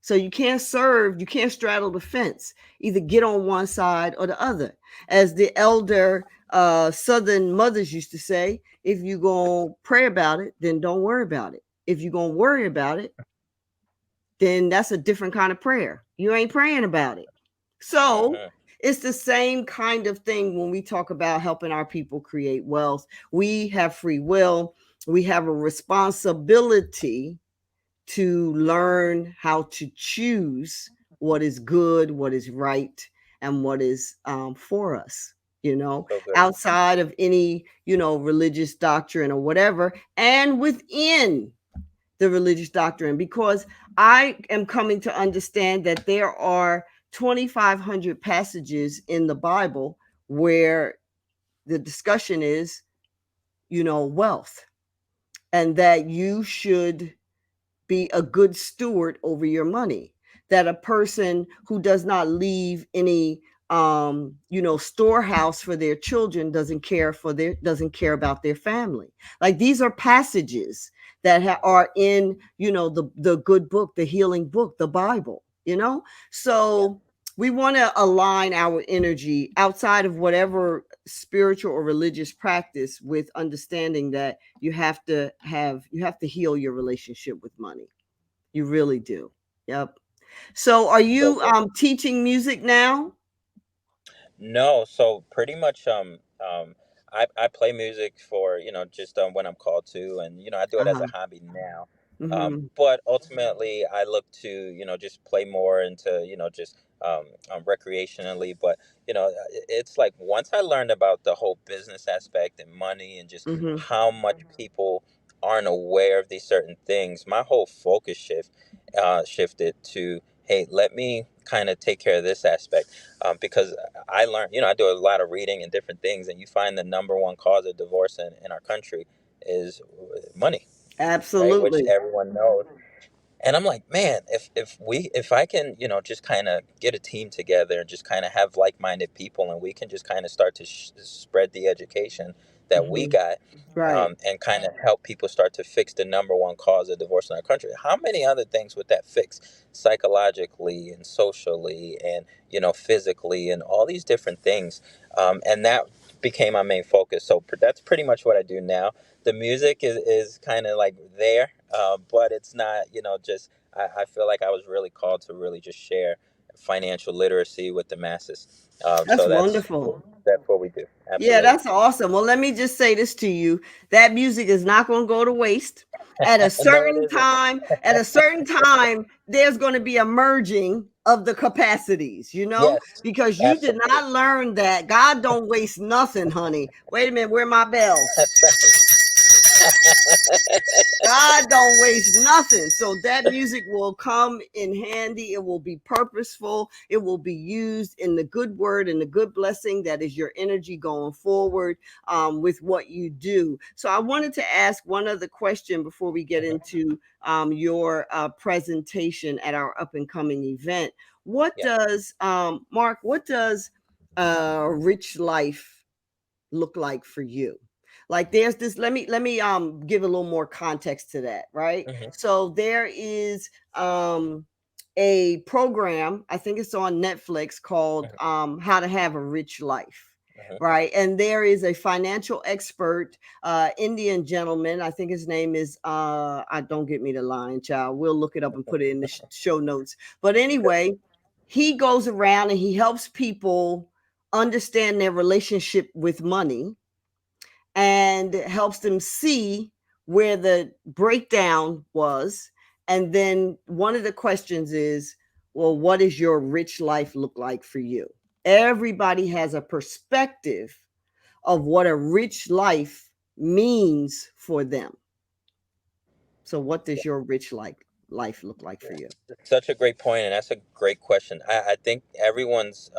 Speaker 2: So you can't serve, you can't straddle the fence. Either get on one side or the other. As the elder Southern mothers used to say, if you're going to pray about it, then don't worry about it. If you're going to worry about it, then that's a different kind of prayer. You ain't praying about it. So it's the same kind of thing when we talk about helping our people create wealth. We have free will, we have a responsibility to learn how to choose what is good, what is right, and what is for us,
Speaker 1: So good.
Speaker 2: outside of any, religious doctrine or whatever, and within the religious doctrine, because I am coming to understand that there are 2,500 passages in the Bible where the discussion is, wealth, and that you should be a good steward over your money, that a person who does not leave any storehouse for their children doesn't care about their family. Like, these are passages that are in the good book, the healing book, the Bible. So we want to align our energy outside of whatever spiritual or religious practice with understanding that you have to heal your relationship with money. You really do. Yep. So are
Speaker 1: So
Speaker 2: you
Speaker 1: good.
Speaker 2: teaching music now?
Speaker 1: No, so pretty much I play music for, just when I'm called to, and I do it as a
Speaker 2: Uh-huh.
Speaker 1: hobby now.
Speaker 2: Mm-hmm.
Speaker 1: But ultimately I look to, just play more into, just recreationally. But it's like once I learned about the whole business aspect and money and just
Speaker 2: Mm-hmm.
Speaker 1: how much people aren't aware of these certain things, my whole focus shifted to, hey, let me kind of take care of this aspect, because I learned, I do a lot of reading and different things, and you find the number one cause of divorce in our country is money, right? Which
Speaker 2: Absolutely.
Speaker 1: everyone knows. And I'm like, man, if I can, just kind of get a team together and just kind of have like-minded people, and we can just kind of start to spread the education that we
Speaker 2: Mm-hmm.
Speaker 1: got,
Speaker 2: Right.
Speaker 1: and kind of help people start to fix the number one cause of divorce in our country. How many other things would that fix, psychologically and socially and physically and all these different things? And that became my main focus. So that's pretty much what I do now. The music is kind of like there, but it's not. Just I feel like I was really called to really just share financial literacy with the masses.
Speaker 2: That's
Speaker 1: So that's
Speaker 2: wonderful.
Speaker 1: that's what we do.
Speaker 2: Yeah,
Speaker 1: Absolutely.
Speaker 2: that's awesome. Well, let me just say this to you. That music is not going to go to waste. At a
Speaker 1: No, it
Speaker 2: certain
Speaker 1: isn't.
Speaker 2: time, there's going to be a merging of the capacities,
Speaker 1: Yes,
Speaker 2: because you did
Speaker 1: absolutely.
Speaker 2: not learn that God don't waste nothing, honey. Wait a minute, where my bell?
Speaker 1: That's right.
Speaker 2: God don't waste nothing. So that music will come in handy. It will be purposeful. It will be used in the good word and the good blessing that is your energy going forward with what you do. So I wanted to ask one other question before we get
Speaker 1: Mhm.
Speaker 2: into your presentation at our up and coming event. What
Speaker 1: Yeah.
Speaker 2: does, Mark, what does a rich life look like for you? Like, there's this, let me give a little more context to that, right?
Speaker 1: Hmm.
Speaker 2: So there is a program, I think it's on Netflix, called
Speaker 1: Hmm.
Speaker 2: How to Have a Rich Life.
Speaker 1: Hmm.
Speaker 2: Right. And there is a financial expert, Indian gentleman. I think his name is, I don't get me the line, child. We'll look it up and put it in the show notes. But anyway, he goes around and he helps people understand their relationship with money and helps them see where the breakdown was. And then one of the questions is, well, what does your rich life look like for you? Everybody has a perspective of what a rich life means for them. So what does your rich life life look like for you?
Speaker 1: Such a great point, and that's a great question. I think everyone's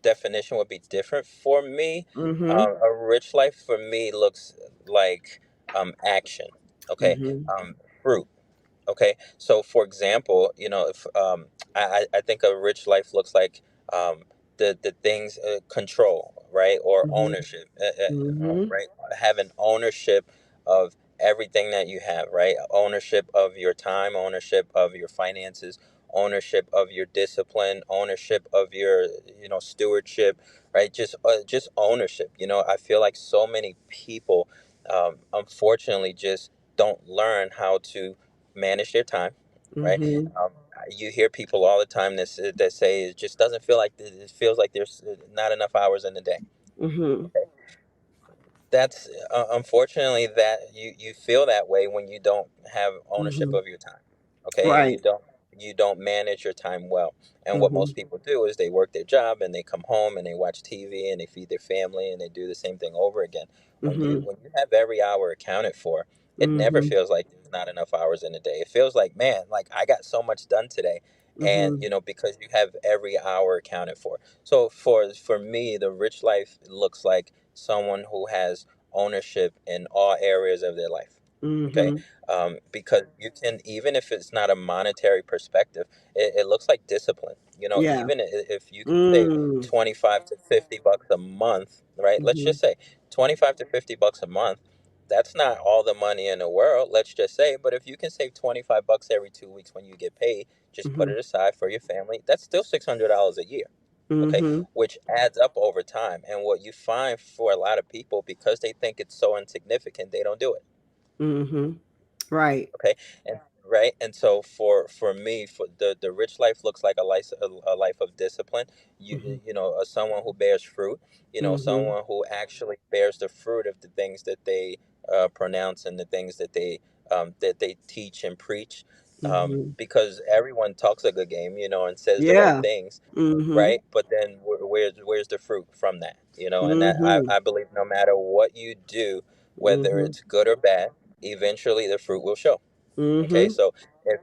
Speaker 1: definition would be different. For me,
Speaker 2: Mm-hmm.
Speaker 1: a rich life for me looks like action. Okay,
Speaker 2: Mm-hmm.
Speaker 1: fruit. Okay, so for example, if I think a rich life looks like the things, control, right, or
Speaker 2: Mm-hmm.
Speaker 1: ownership,
Speaker 2: Mm-hmm.
Speaker 1: right, having ownership of everything that you have, right, ownership of your time, ownership of your finances, ownership of your discipline, ownership of your stewardship, right, just ownership. I feel like so many people, unfortunately, just don't learn how to manage their time, right?
Speaker 2: Mm-hmm.
Speaker 1: Um, you hear people all the time that say it just doesn't feel like it feels like there's not enough hours in the day.
Speaker 2: Mm-hmm.
Speaker 1: Okay, that's unfortunately that you feel that way when you don't have ownership
Speaker 2: Mm-hmm.
Speaker 1: of your time. Okay, and
Speaker 2: Right.
Speaker 1: you don't manage your time well. And what
Speaker 2: Mm-hmm.
Speaker 1: most people do is they work their job and they come home and they watch TV and they feed their family and they do the same thing over again. when you
Speaker 2: Mm-hmm.
Speaker 1: when you have every hour accounted for, it never
Speaker 2: Mm-hmm.
Speaker 1: feels like there's not enough hours in a day. It feels like, man, like I got so much done today. And
Speaker 2: Mm-hmm.
Speaker 1: because you have every hour accounted for. So for me, the rich life looks like someone who has ownership in all areas of their life. Okay,
Speaker 2: Mm-hmm.
Speaker 1: because you can, even if it's not a monetary perspective, it looks like discipline.
Speaker 2: Yeah.
Speaker 1: Even if you can save
Speaker 2: Mm.
Speaker 1: 25 to 50 bucks a month, right? Let's
Speaker 2: Mm-hmm.
Speaker 1: just say 25 to 50 bucks a month. That's not all the money in the world, let's just say. But if you can save 25 bucks every 2 weeks when you get paid, just put
Speaker 2: Mm-hmm.
Speaker 1: it aside for your family. That's still $600 a year. Okay,
Speaker 2: Mm-hmm.
Speaker 1: which adds up over time. And what you find for a lot of people, because they think it's so insignificant, they don't do it.
Speaker 2: Mm-hmm. Right.
Speaker 1: Okay, and right, and so for me, for the rich life looks like a life of discipline.
Speaker 2: Mm-hmm.
Speaker 1: Someone who bears fruit.
Speaker 2: Mm-hmm.
Speaker 1: Someone who actually bears the fruit of the things that they pronounce, and the things that they teach and preach.
Speaker 2: Mm-hmm.
Speaker 1: Because everyone talks a good game, and says the right
Speaker 2: Yeah.
Speaker 1: things,
Speaker 2: Mm-hmm.
Speaker 1: right? But then where's the fruit from that? And that
Speaker 2: Mm-hmm.
Speaker 1: I believe no matter what you do, whether
Speaker 2: Mm-hmm.
Speaker 1: it's good or bad, eventually the fruit will show. Okay,
Speaker 2: Mm-hmm.
Speaker 1: so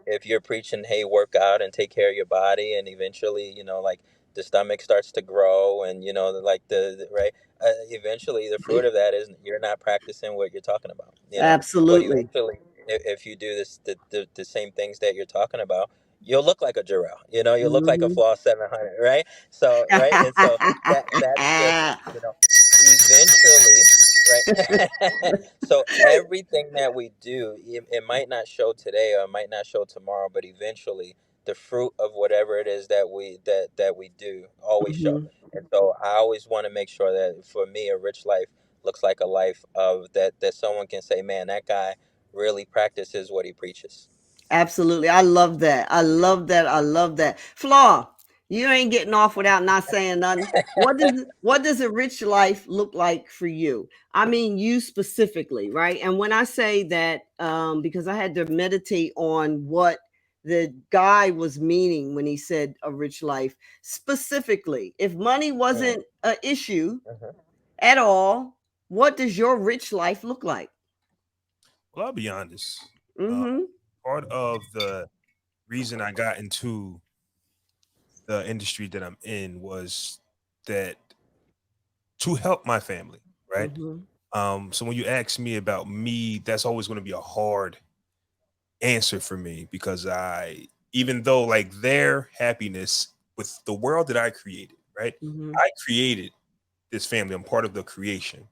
Speaker 1: if you're preaching, hey, work out and take care of your body, and eventually, like the stomach starts to grow, and like right, eventually the fruit of that is you're not practicing what you're talking about. But
Speaker 2: Absolutely.
Speaker 1: eventually, if you do the same things that you're talking about, you'll look like a Jarrell. You'll look like a
Speaker 2: Mm-hmm.
Speaker 1: Flaw 700, right? So right, and so that's just eventually, right. So everything that we do, it might not show today or it might not show tomorrow, but eventually the fruit of whatever it is that we do always show.
Speaker 2: Mm-hmm.
Speaker 1: And so I always want to make sure that for me, a rich life looks like a life of that someone can say, man, that guy really practices what he preaches.
Speaker 2: Absolutely. I love that. I love that. I love that. Flaw, you ain't getting off without not saying nothing. What does a rich life look like for you? I mean, you specifically, right? And when I say that, because I had to meditate on what the guy was meaning when he said a rich life specifically. If money
Speaker 1: Mm,
Speaker 2: wasn't an issue
Speaker 1: mhm,
Speaker 2: at all, what does your rich life look like?
Speaker 4: Well, I'll be honest. Uh,
Speaker 2: Mm-hmm.
Speaker 4: Part of the reason I got into the industry that I'm in was that to help my family, right?
Speaker 2: Mm-hmm.
Speaker 4: So when you ask me about me, that's always going to be a hard answer for me because even though like their happiness with the world that I created, right?
Speaker 2: Mm-hmm.
Speaker 4: I created this family. I'm part of the creation.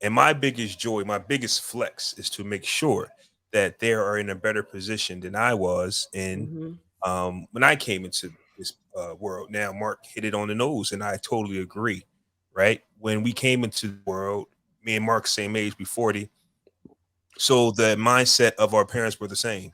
Speaker 4: And my biggest joy, my biggest flex is to make sure that they are in a better position than I was in
Speaker 2: Mm-hmm.
Speaker 4: when I came into this world. Now, Mark hit it on the nose, and I totally agree. Right when we came into the world, me and Mark same age, be 40. So the mindset of our parents were the same,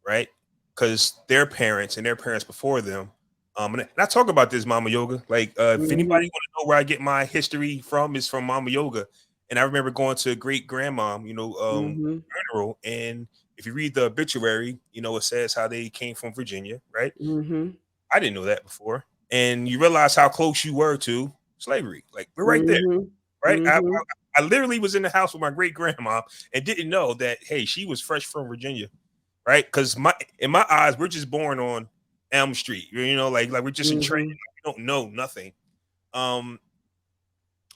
Speaker 4: right? Because their parents and their parents before them. And I talk about this Mama Yoga. Like, if anybody
Speaker 2: Mm-hmm.
Speaker 4: want to know where I get my history from, is from Mama Yoga. And I remember going to great grandmom,
Speaker 2: Mm-hmm.
Speaker 4: funeral, and if you read the obituary, it says how they came from Virginia, right?
Speaker 2: Mm-hmm.
Speaker 4: I didn't know that before, and you realize how close you were to slavery. Like we're right there,
Speaker 2: Mhm.
Speaker 4: right? I,
Speaker 2: Mhm.
Speaker 4: I, I literally was in the house with my great grandma and didn't know that hey, she was fresh from Virginia, right? Because in my eyes, we're just born on Elm Street. Like we're just in training.
Speaker 2: Mhm.
Speaker 4: We don't know nothing. Um,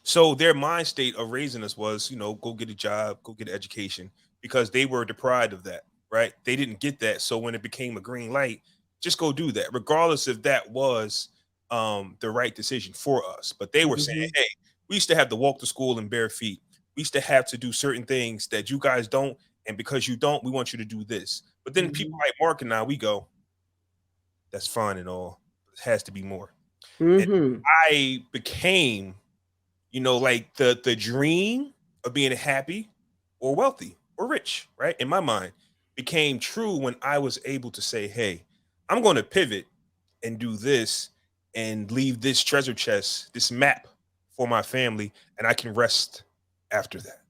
Speaker 4: so their mind state of raising us was, go get a job, go get an education, because they were deprived of that, right? They didn't get that. So when it became a green light, just go do that, regardless if that was the right decision for us. But they were saying,
Speaker 2: Mhm.
Speaker 4: hey, we used to have to walk to school in bare feet. We used to have to do certain things that you guys don't. And because you don't, we want you to do this. But then people
Speaker 2: Mhm.
Speaker 4: like Mark and I, we go, that's fine and all. It has to be more. And
Speaker 2: Mhm.
Speaker 4: I became like the dream of being happy or wealthy or rich, right? In my mind, became true when I was able to say, hey, I'm going to pivot and do this and leave this treasure chest, this map for my family, and I can rest after that.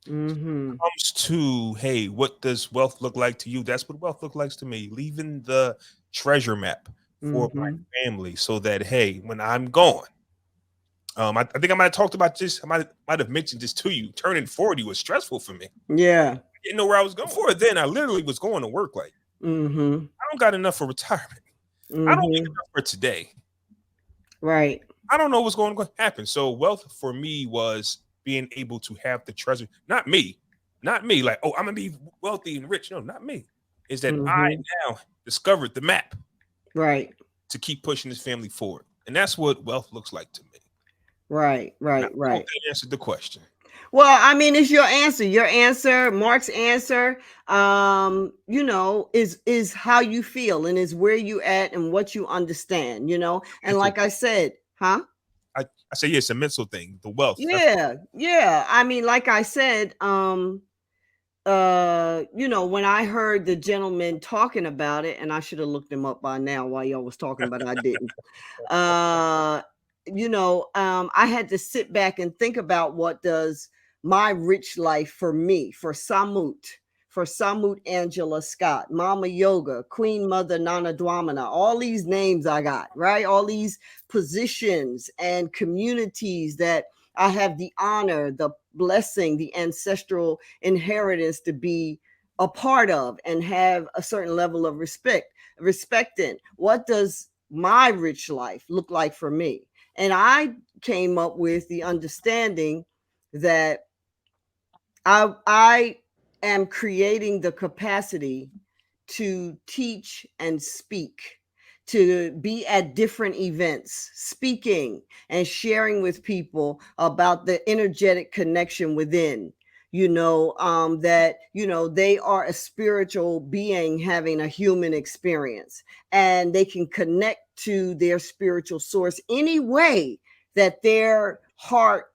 Speaker 2: Mhm.
Speaker 4: Comes to, hey, what does wealth look like to you? That's what wealth looks like to me. Leaving the treasure map for
Speaker 2: Mhm.
Speaker 4: my family so that, hey, when I'm gone, I think I might have talked about this. I might have mentioned this to you. Turning 40 was stressful for me.
Speaker 2: Yeah.
Speaker 4: I didn't know where I was going. Before then, I literally was going to work like,
Speaker 2: Mhm.
Speaker 4: I don't got enough for retirement. I don't make
Speaker 2: Mhm.
Speaker 4: enough for today.
Speaker 2: Right.
Speaker 4: I don't know what's going to happen. So wealth for me was being able to have the treasure. Not me. Like, oh, I'm gonna be wealthy and rich. No, not me. Is that I
Speaker 2: Mhm.
Speaker 4: now discovered the map
Speaker 2: Right.
Speaker 4: to keep pushing this family forward, and that's what wealth looks like to me.
Speaker 2: Right.
Speaker 4: Now,
Speaker 2: Right.
Speaker 4: I hope
Speaker 2: Right.
Speaker 4: that answered the question.
Speaker 2: Well, I mean, it's your answer. Your answer, Mark's answer, is how you feel and is where you at and what you understand, And
Speaker 4: Mental.
Speaker 2: like I said, huh?
Speaker 4: I say, yeah, it's a mental thing. The wealth. That's
Speaker 2: Yeah, yeah. I mean, like I said, when I heard the gentleman talking about it, and I should have looked him up by now while y'all was talking, but I didn't. uh I had to sit back and think about what does my rich life for me, for Samut Angela Scott, Mama Yoga, Queen Mother Nana Dwamina, all these names I got, right? All these positions and communities that I have the honor, the blessing, the ancestral inheritance to be a part of and have a certain level of respecting. What does my rich life look like for me? And I came up with the understanding that I am creating the capacity to teach and speak, to be at different events, speaking and sharing with people about the energetic connection within. That they are a spiritual being having a human experience, and they can connect to their spiritual source any way that their heart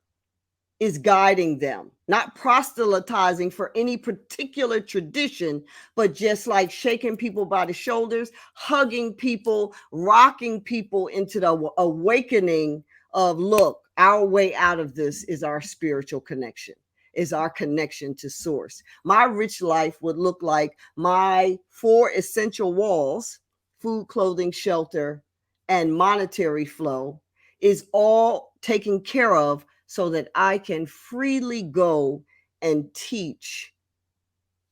Speaker 2: is guiding them, not proselytizing for any particular tradition, but just like shaking people by the shoulders, hugging people, rocking people into the awakening of, look, our way out of this is our spiritual connection, is our connection to source. My rich life would look like my 4 essential walls: food, clothing, shelter, and monetary flow, is all taken care of so that I can freely go and teach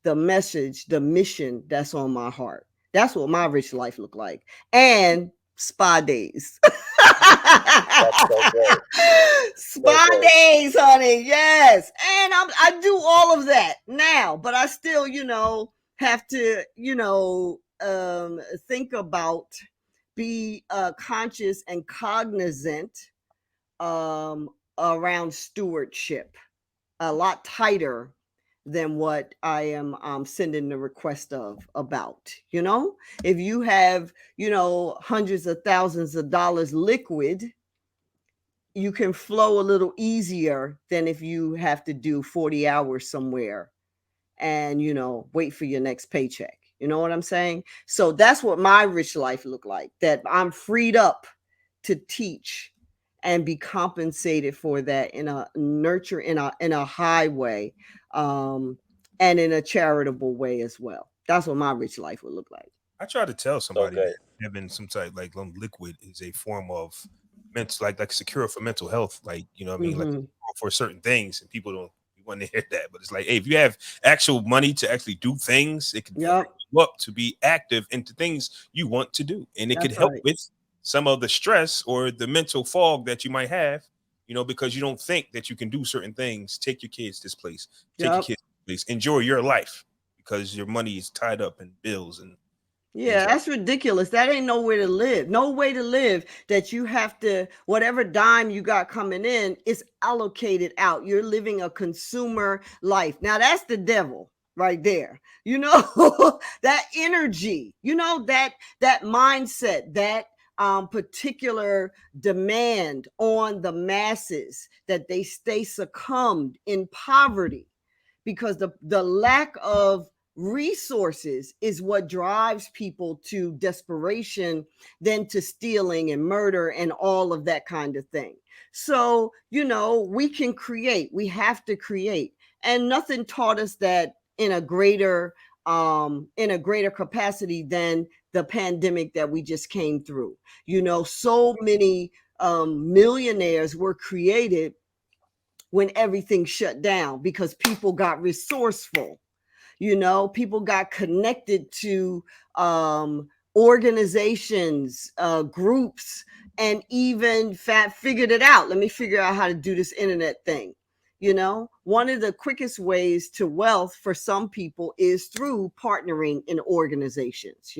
Speaker 2: the message, the mission that's on my heart. That's what my rich life look like. And spa days.
Speaker 1: That's so good. So
Speaker 2: Spa
Speaker 1: good.
Speaker 2: days, honey. Yes. And I do all of that now, but I still, have to, think about, be conscious and cognizant um, around stewardship, a lot tighter than what I am sending the request of about. If you have, hundreds of thousands of dollars liquid, you can flow a little easier than if you have to do 40 hours somewhere and wait for your next paycheck. You know what I'm saying? So that's what my rich life look like, that I'm freed up to teach and be compensated for that in a nurture, in a high way, um and in a charitable way as well. That's what my rich life would look like.
Speaker 4: I try to tell
Speaker 1: So
Speaker 4: somebody
Speaker 1: good.
Speaker 4: that having some type like liquid is a form of mental, like secure for mental health. Like, what I mean, like
Speaker 2: Mm-hmm.
Speaker 4: for certain things, and people don't want to hear that. But it's like, hey, if you have actual money to actually do things, it can
Speaker 2: Yep.
Speaker 4: you up to be active into things you want to do. And it could
Speaker 2: That's
Speaker 4: help
Speaker 2: right.
Speaker 4: with some of the stress or the mental fog that you might have, because you don't think that you can do certain things. Take your kids this place, take your
Speaker 2: Yep.
Speaker 4: kids this place, enjoy your life because your money is tied up in bills and things
Speaker 2: Yeah,
Speaker 4: like
Speaker 2: that's ridiculous. That ain't nowhere to live. No way to live that you have to, whatever dime you got coming in is allocated out. You're living a consumer life. Now that's the devil right there. That energy, that mindset, that particular demand on the masses that they stay succumbed in poverty because the lack of resources is what drives people to desperation, then to stealing and murder and all of that kind of thing. So, we can create, we have to create. And nothing taught us that in a greater capacity than the pandemic that we just came through. So many millionaires were created when everything shut down because people got resourceful. People got connected to organizations, groups, and even figured it out. Let me figure out how to do this internet thing. One of the quickest ways to wealth for some people is through partnering in organizations,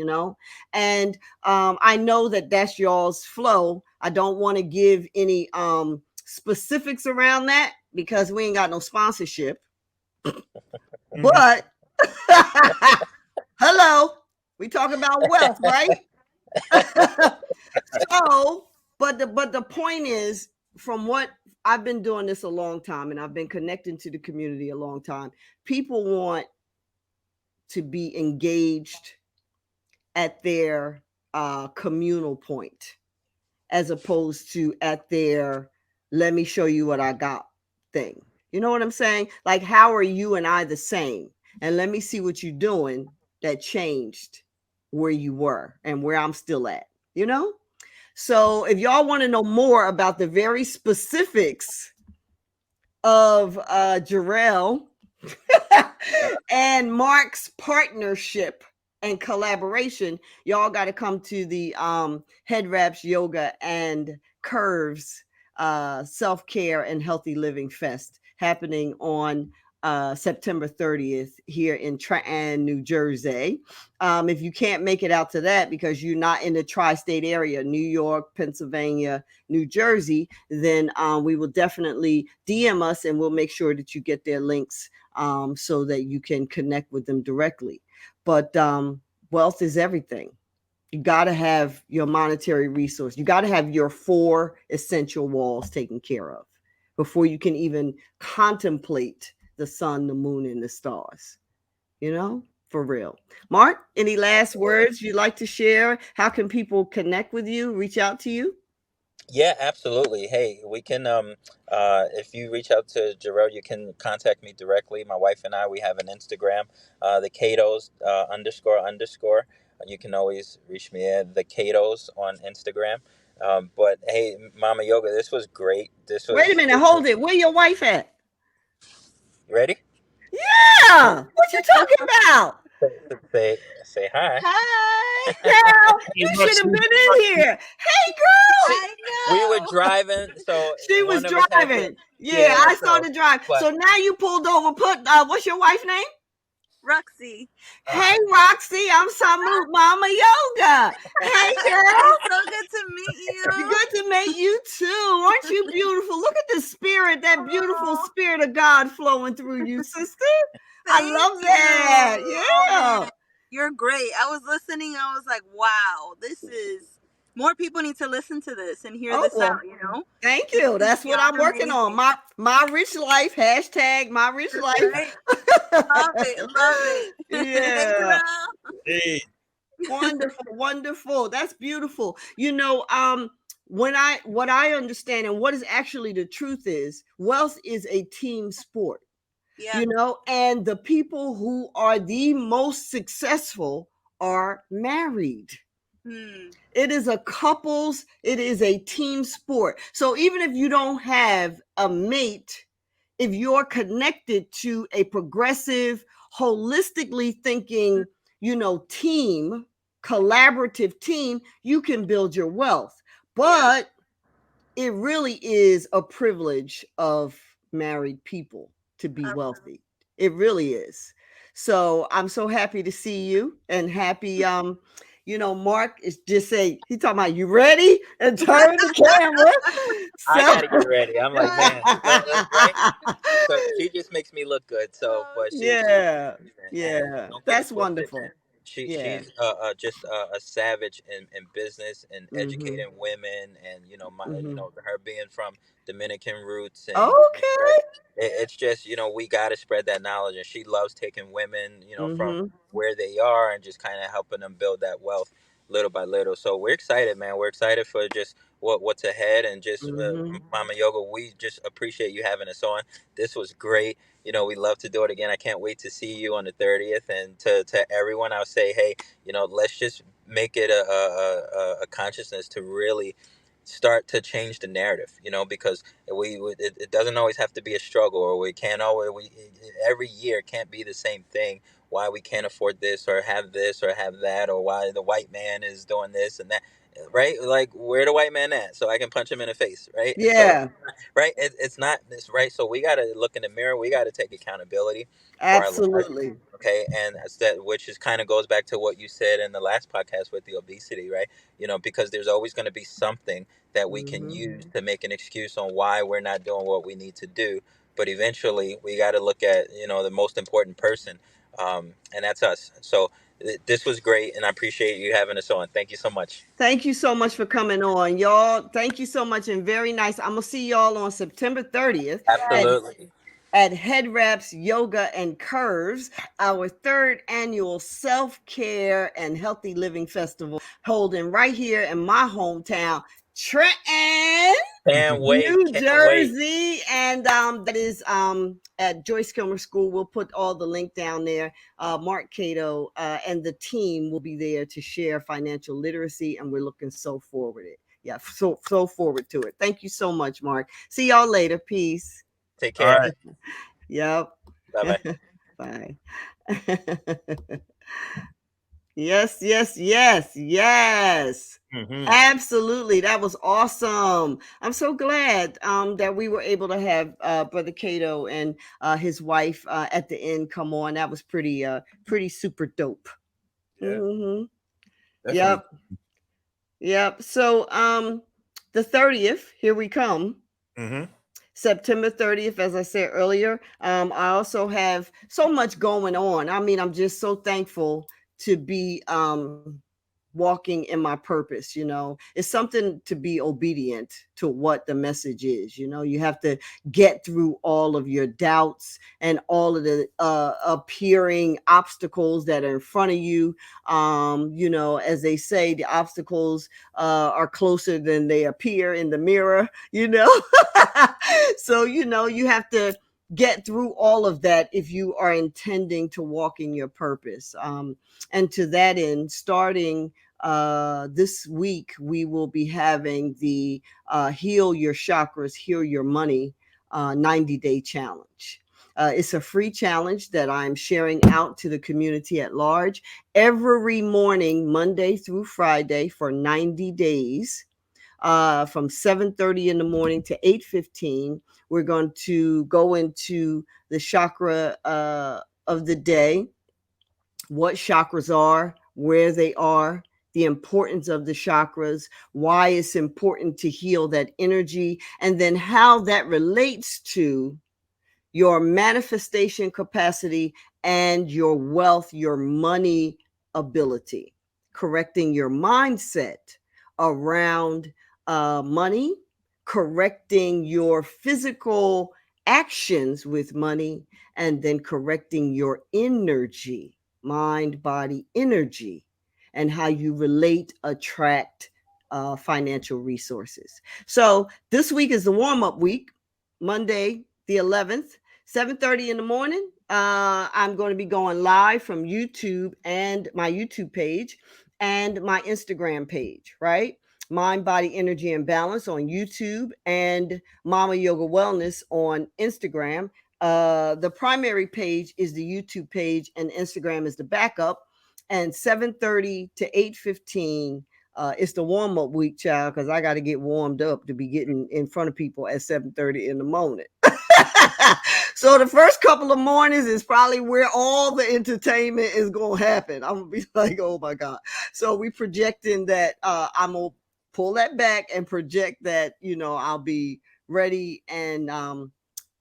Speaker 2: and I know that that's y'all's flow. I don't want to give any specifics around that because we ain't got no sponsorship. But hello, we talk about wealth, right? So, but the point is, from what I've been doing this a long time, and I've been connecting to the community a long time, people want to be engaged at their communal point, as opposed to at their "let me show you what I got" thing. You know what I'm saying? Like, how are you and I the same? And let me see what you're doing that changed where you were and where I'm still at, So if y'all want to know more about the very specifics of Jarrell and Mark's partnership and collaboration, y'all got to come to the Head Wraps Yoga and Curves Self-Care and Healthy Living Fest happening on September 30th here in Trenton, New Jersey. If you can't make it out to that because you're not in the tri-state area, New York, Pennsylvania, New Jersey, then we will definitely DM us and we'll make sure that you get their links so that you can connect with them directly. But wealth is everything. You got to have your monetary resource. You got to have your 4 essential walls taken care of before you can even contemplate the sun, the moon, and the stars. For real. Mark, any last words you'd like to share? How can people connect with you, reach out to you?
Speaker 1: Yeah, absolutely. Hey, we can if you reach out to Jarrell, you can contact me directly. My wife and I, we have an Instagram, the Catos __. You can always reach me at the Catos on Instagram. But hey, Mama Yoga, this was great.
Speaker 2: Wait a minute, hold it. Where your wife at?
Speaker 1: You ready?
Speaker 2: Yeah. What you talking about?
Speaker 1: Say hi.
Speaker 5: Hi.
Speaker 2: Girl, you should have been in here. Hey, girl.
Speaker 5: I know.
Speaker 1: We were driving, so
Speaker 2: She was
Speaker 1: one of us had to-
Speaker 2: driving. Yeah, I saw the drive.
Speaker 1: but-
Speaker 2: So now you pulled over. What's your wife's name?
Speaker 5: Roxy.
Speaker 2: Hey, Roxy, I'm Samut Mama Yoga. Hey, girl.
Speaker 5: It's so good to meet you.
Speaker 2: Good to meet you too. Aren't you beautiful? Look at the spirit, that beautiful spirit of God flowing through you, sister. I love that. Yeah.
Speaker 5: You're great. I was listening. I was like, wow, more people need to listen to this and hear this out,
Speaker 2: Thank you. That's what I'm working on. My rich life, hashtag my rich life.
Speaker 5: Right? Love it.
Speaker 2: Yeah.
Speaker 4: Hey.
Speaker 2: Wonderful. That's beautiful. What I understand and what is actually the truth is, wealth is a team sport.
Speaker 5: Yeah.
Speaker 2: And the people who are the most successful are married. It is it is a team sport. So even if you don't have a mate, if you're connected to a progressive, holistically thinking team, collaborative team, you can build your wealth.
Speaker 5: Yeah.
Speaker 2: But it really is a privilege of married people to be wealthy. It really is. So I'm so happy to see you, and happy Mark is just say he talking about you ready and turn the camera.
Speaker 1: I
Speaker 2: So
Speaker 1: gotta get ready. I'm like, man, right? So she just makes me look good. So, but she's
Speaker 2: yeah.
Speaker 1: amazing, and
Speaker 2: Yeah.
Speaker 1: don't get it
Speaker 2: That's
Speaker 1: twisted, man.
Speaker 2: wonderful. Yeah.
Speaker 1: She's just a savage in business and
Speaker 2: Mhm.
Speaker 1: educating women, and my
Speaker 2: Mhm.
Speaker 1: her being from Dominican roots, and right,
Speaker 2: Okay.
Speaker 1: it's just we got to spread that knowledge, and she loves taking women from
Speaker 2: Mhm.
Speaker 1: where they are and just kind of helping them build that wealth little by little. So we're excited, man. We're excited for just what's ahead, and just
Speaker 2: Mhm.
Speaker 1: Mama Yoga, we just appreciate you having us on. This was great. We love to do it again. I can't wait to see you on the 30th. And to everyone, I'll say, hey, let's just make it a consciousness to really start to change the narrative, because it doesn't always have to be a struggle, or we can't always, every year can't be the same thing. Why we can't afford this or have that, or why the white man is doing this and that, right? Like, where the white man at? So I can punch him in the face, right? So
Speaker 2: Yeah.
Speaker 1: right? It's not this, right. So we got to look in the mirror. We got to take accountability for our lives.
Speaker 2: Absolutely.
Speaker 1: Okay, and that's that, which is kind of goes back to what you said in the last podcast with the obesity, right? Because there's always going to be something that we can
Speaker 2: Mhm.
Speaker 1: use to make an excuse on why we're not doing what we need to do. But eventually, we got to look at the most important person, and that's us. So this was great, and I appreciate you having us on. Thank you so much.
Speaker 2: Thank you so much for coming on, y'all. Thank you so much, and very nice. I'm gonna see y'all on September 30th at
Speaker 5: Yes.
Speaker 1: Absolutely.
Speaker 2: Head Wraps Yoga and Curves, our third annual self-care and healthy living festival, holding right here in my hometown, Trenton,
Speaker 1: Can't wait.
Speaker 2: New
Speaker 1: Can't wait.
Speaker 2: Jersey. And that is at Joyce Kilmer School. We'll put all the link down there. Mark Cato and the team will be there to share financial literacy, and we're looking so forward it. Yeah, so forward to it. Thank you so much, Mark. See y'all later. Peace.
Speaker 1: Take
Speaker 4: All
Speaker 1: care.
Speaker 4: right.
Speaker 2: Yep.
Speaker 1: Bye bye.
Speaker 2: Bye. Yes, yes, yes, yes.
Speaker 4: Mm-hmm.
Speaker 2: Absolutely. That was awesome. I'm so glad that we were able to have Brother Cato and his wife at the end come on. That was pretty super dope.
Speaker 4: Yeah,
Speaker 2: Hmm.
Speaker 4: definitely.
Speaker 2: Yep. Yep. So the 30th, here we come.
Speaker 4: Mm-hmm.
Speaker 2: September 30th, as I said earlier. I also have so much going on. I mean, I'm just so thankful to be walking in my purpose. It's something to be obedient to what the message is. You have to get through all of your doubts and all of the appearing obstacles that are in front of you. As they say, the obstacles are closer than they appear in the mirror. So, you have to get through all of that if you are intending to walk in your purpose. And to that end, starting this week, we will be having the Heal Your Chakras, Heal Your Money 90-day challenge. It's a free challenge that I'm sharing out to the community at large every morning, Monday through Friday, for 90 days. From 7:30 in the morning to 8:15. We're going to go into the chakra of the day, what chakras are, where they are, the importance of the chakras, why it's important to heal that energy, and then how that relates to your manifestation capacity and your wealth, your money ability, correcting your mindset around money, correcting your physical actions with money, and then correcting your energy, mind, body, energy, and how you relate, attract financial resources. So this week is the warm up week, Monday, the 11th. 7:30 in the morning. I'm going to be going live from YouTube and my YouTube page and my Instagram page, right? Mind, Body, Energy, and Balance on YouTube, and Mama Yoga Wellness on Instagram. The primary page is the YouTube page, and Instagram is the backup. and 7:30 to 8:15 it's the warm up week, child, because I got to get warmed up to be getting in front of people at 7:30 in the morning. So the first couple of mornings is probably where all the entertainment is gonna happen. I'm gonna be like, oh my god. So we projecting that I'm gonna pull that back and project that I'll be ready and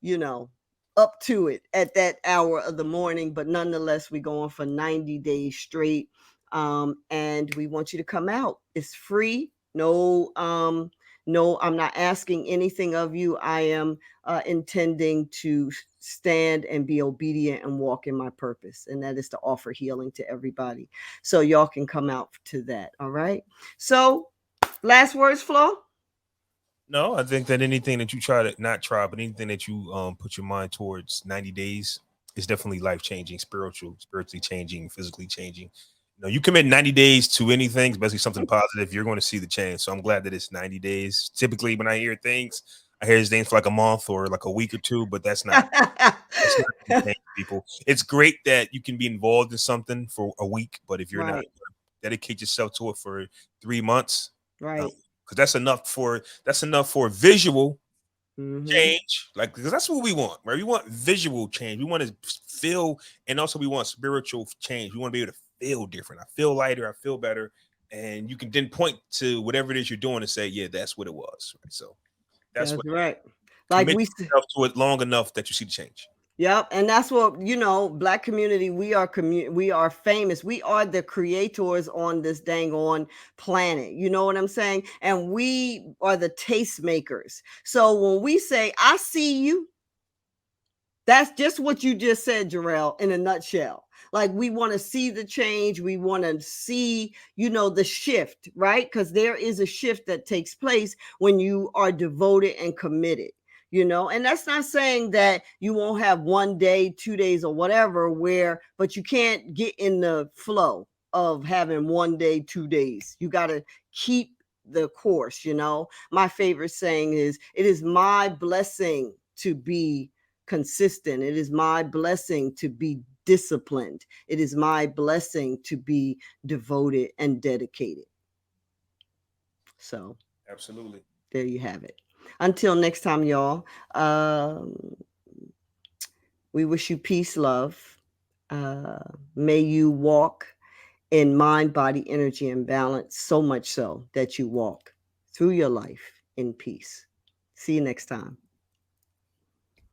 Speaker 2: you know up to it at that hour of the morning. But nonetheless, we're going for 90 days straight, and we want you to come out. It's free. No, I'm not asking anything of you. I am intending to stand and be obedient and walk in my purpose, and that is to offer healing to everybody. So y'all can come out to that. All right. So, last words, Flo.
Speaker 4: No, I think that anything that you try to not try, but anything that you put your mind towards 90 days is definitely life changing, spiritually changing, physically changing. You commit 90 days to anything, especially something positive, you're going to see the change. So I'm glad that it's 90 days. Typically, when I hear things, I hear his things for like a month or like a week or two, but that's not gonna change people. It's great that you can be involved in something for a week, but if you're not
Speaker 2: Right.
Speaker 4: dedicate yourself to it for 3 months,
Speaker 2: Right.
Speaker 4: because that's enough for visual
Speaker 2: Mm-hmm.
Speaker 4: change, like, because that's what we want, right? We want visual change. We want to feel, and also we want spiritual change. We want to be able to feel different. I feel lighter. I feel better, and you can then point to whatever it is you're doing and say, "Yeah, that's what it was." Right? So that's
Speaker 2: That's
Speaker 4: what
Speaker 2: right. Like
Speaker 4: commit
Speaker 2: we
Speaker 4: yourself to it long enough that you see the change.
Speaker 2: Yep, and that's what Black community. We are famous. We are the creators on this dang on planet. You know what I'm saying? And we are the tastemakers. So when we say, "I see you," that's just what you just said, Jarrell, in a nutshell. Like, we want to see the change. We want to see, the shift, right? Because there is a shift that takes place when you are devoted and committed, and that's not saying that you won't have 1 day, 2 days, or whatever, but you can't get in the flow of having 1 day, 2 days. You got to keep the course. My favorite saying is, it is my blessing to be consistent. It is my blessing to be disciplined. It is my blessing to be devoted and dedicated. So,
Speaker 4: Absolutely.
Speaker 2: there you have it. Until next time, y'all, we wish you peace, love. May you walk in mind, body, energy, and balance, so much so that you walk through your life in peace. See you next time.